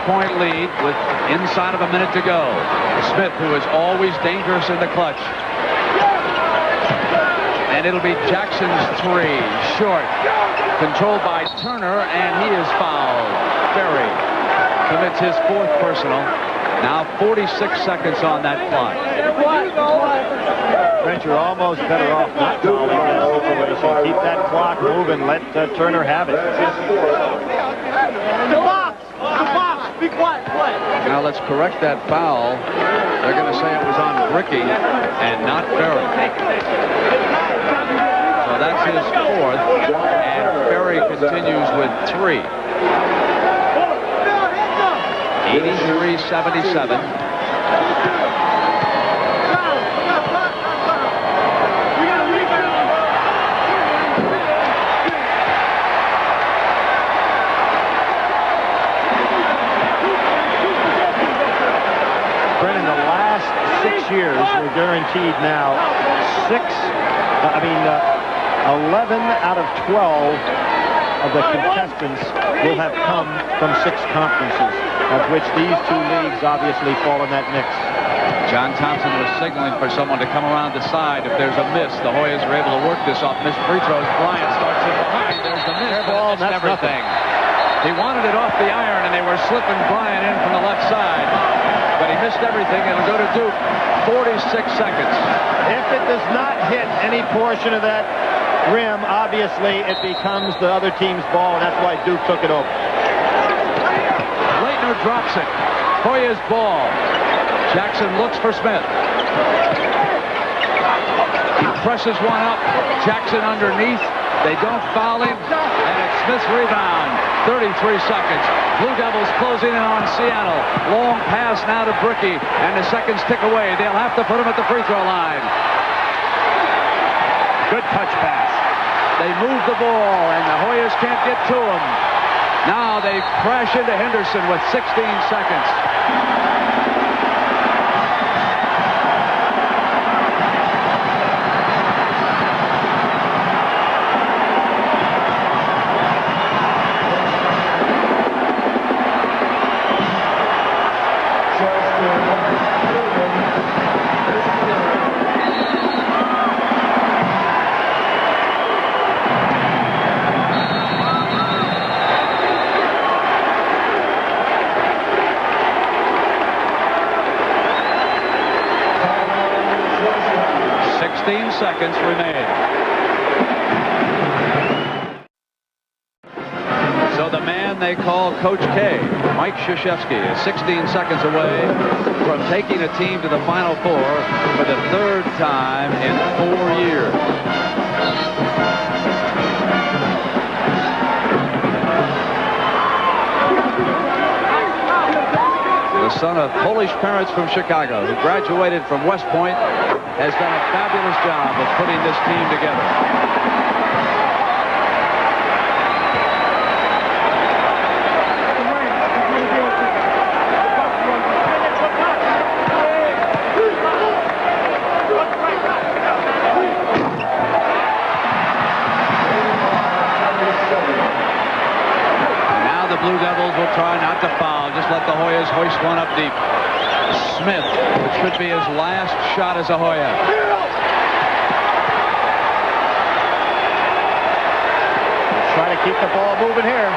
Point lead with inside of a minute to go. Smith, who is always dangerous in the clutch. And it'll be Jackson's 3, short. Controlled by Turner, and he is fouled. Ferry commits his 4th personal. Now 46 seconds on that clock. Brent, you're almost better off not fouling in this situation. Keep that clock moving. Let Turner have it. Be quiet, play. Now let's correct that foul. They're going to say it was on Bricky and not Ferry. So that's his 4th, and Ferry continues with 3. 83-77. Years we're guaranteed now 11 out of 12 of the contestants will have come from 6 conferences, of which these 2 leagues obviously fall in that mix. John Thompson was signaling for someone to come around the side if there's a miss. The Hoyas are able to work this off missed free throws. Bryant starts in behind. There's the miss. Ball, that's everything. Nothing. He wanted it off the iron, and they were slipping Bryant in from the left side. But he missed everything. It'll go to Duke. 46 seconds. If it does not hit any portion of that rim, obviously it becomes the other team's ball, and that's why Duke took it over. Leitner drops it. Hoyas ball. Jackson looks for Smith. He presses one up. Jackson underneath. They don't foul him, and it's Smith's rebound. 33 seconds. Blue Devils closing in on Seattle. Long pass now to Bricky, and the seconds tick away. They'll have to put him at the free throw line. Good touch pass. They move the ball, and the Hoyas can't get to him. Now they crash into Henderson with 16 seconds. Seconds remain. So the man they call Coach K, Mike Krzyzewski, is 16 seconds away from taking a team to the Final Four for the 3rd time in 4 years. The the son of Polish parents from Chicago, who graduated from West Point, has done a fabulous job of putting this team together. Blue Devils will try not to foul. Just let the Hoyas hoist one up deep. Smith, which could be his last shot as a Hoya. Try to keep the ball moving here.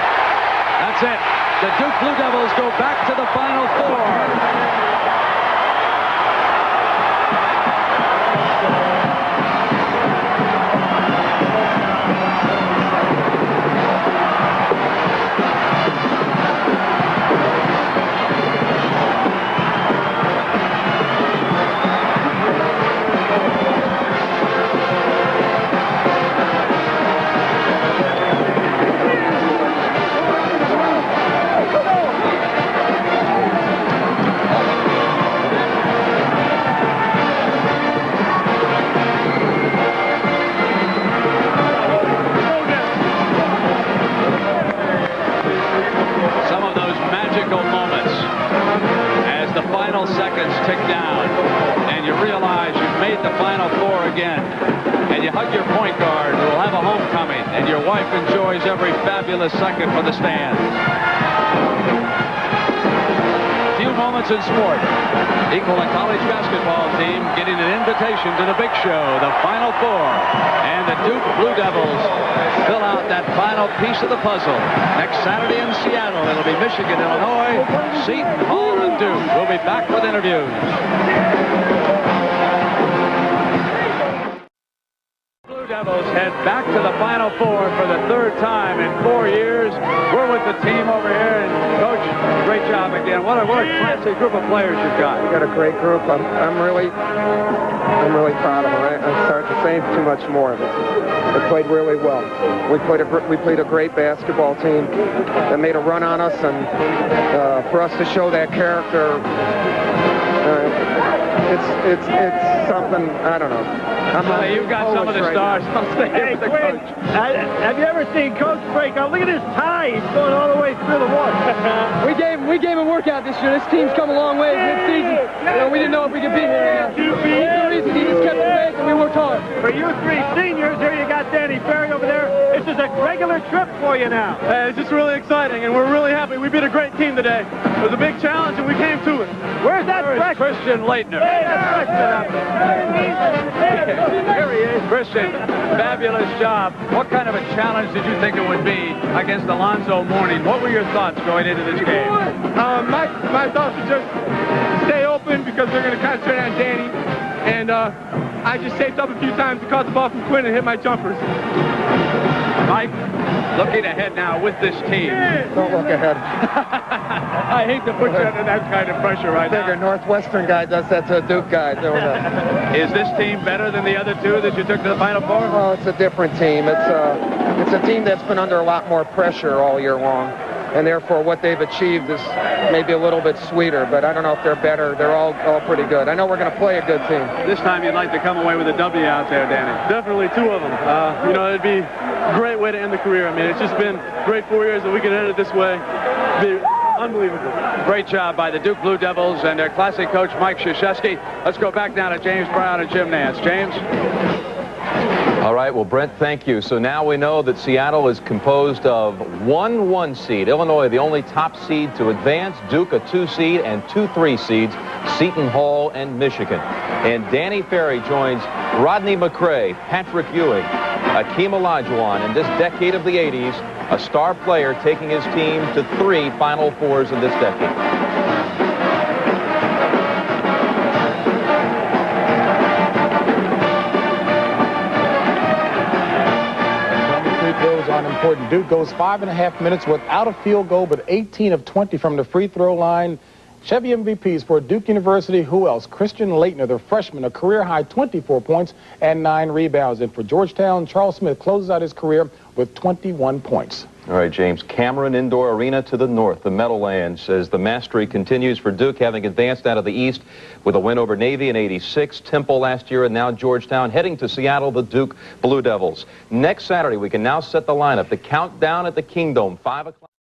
That's it. The Duke Blue Devils go back to the Final Four. Seconds tick down and you realize you've made the Final Four again, and you hug your point guard who will have a homecoming, and your wife enjoys every fabulous second from the stands. Few moments in sport equal a college basketball team getting an invitation to the big show, the Final Four, and the Duke Blue Devils fill out that final piece of the puzzle. Next Saturday in Seattle, it'll be Michigan, Illinois, Seton Hall, and Duke. We'll be back with interviews. Blue Devils head back to the Final Four for the third time in 4 years. We're with the team over here, and Coach, great job again. What a classy group of players you've got. We've got a great group. I'm really proud of them. I'm starting to say too much more of it. They played really well. We played a great basketball team that made a run on us, and for us to show that character, it's something, I don't know. You've got some of the stars. Hey, Quinn, have you ever seen Coach break out? Look at his tie. He's going all the way through the water. we gave him a workout this year. This team's come a long way mid-season. We didn't know if we could be here. He just kept the pace, and we worked hard. For you three seniors, here you got Danny Ferry over there. This is a regular trip for you now. It's just really exciting, and we're really happy. We beat a great team today. It was a big challenge, and we came to it. Where's that freshman? Christian Leitner. Hey, that freshman. Here he is. Christian, fabulous job. What kind of a challenge did you think it would be against Alonzo Mourning? What were your thoughts going into this game? My thoughts were just stay open because they're going to concentrate on Danny. And I just saved up a few times to caught the ball from Quinn and hit my jumpers. Mike, looking ahead now with this team. Don't look ahead. I hate to put you under that kind of pressure right now. A Northwestern guy does that to a Duke guy. Is this team better than the other two that you took to the Final Four? Well, it's a different team. It's a team that's been under a lot more pressure all year long, and therefore what they've achieved is maybe a little bit sweeter, but I don't know if they're better. They're all pretty good. I know we're going to play a good team. This time you'd like to come away with a W out there, Danny. Definitely 2 of them. It'd be a great way to end the career. I mean, it's just been great 4 years, and we can end it this way. It'd be unbelievable. Great job by the Duke Blue Devils and their classic coach, Mike Krzyzewski. Let's go back down to James Brown and Jim Nance. James? All right, well, Brent, thank you. So now we know that Seattle is composed of 1 seed. Illinois, the only top seed to advance. Duke, a 2 seed, and 2 3 seeds, Seton Hall and Michigan. And Danny Ferry joins Rodney McRae, Patrick Ewing, Akeem Olajuwon. In this decade of the 80s, a star player taking his team to 3 Final Fours in this decade. Important. Duke goes 5.5 minutes without a field goal, but 18 of 20 from the free throw line. Chevy MVPs for Duke University. Who else? Christian Leitner, the freshman, a career-high 24 points and 9 rebounds. And for Georgetown, Charles Smith closes out his career with 21 points. All right, James. Cameron Indoor Arena to the north, the Meadowlands, as the mastery continues for Duke, having advanced out of the east with a win over Navy in '86, Temple last year, and now Georgetown, heading to Seattle, the Duke Blue Devils. Next Saturday, we can now set the lineup. The countdown at the Kingdome, 5 o'clock.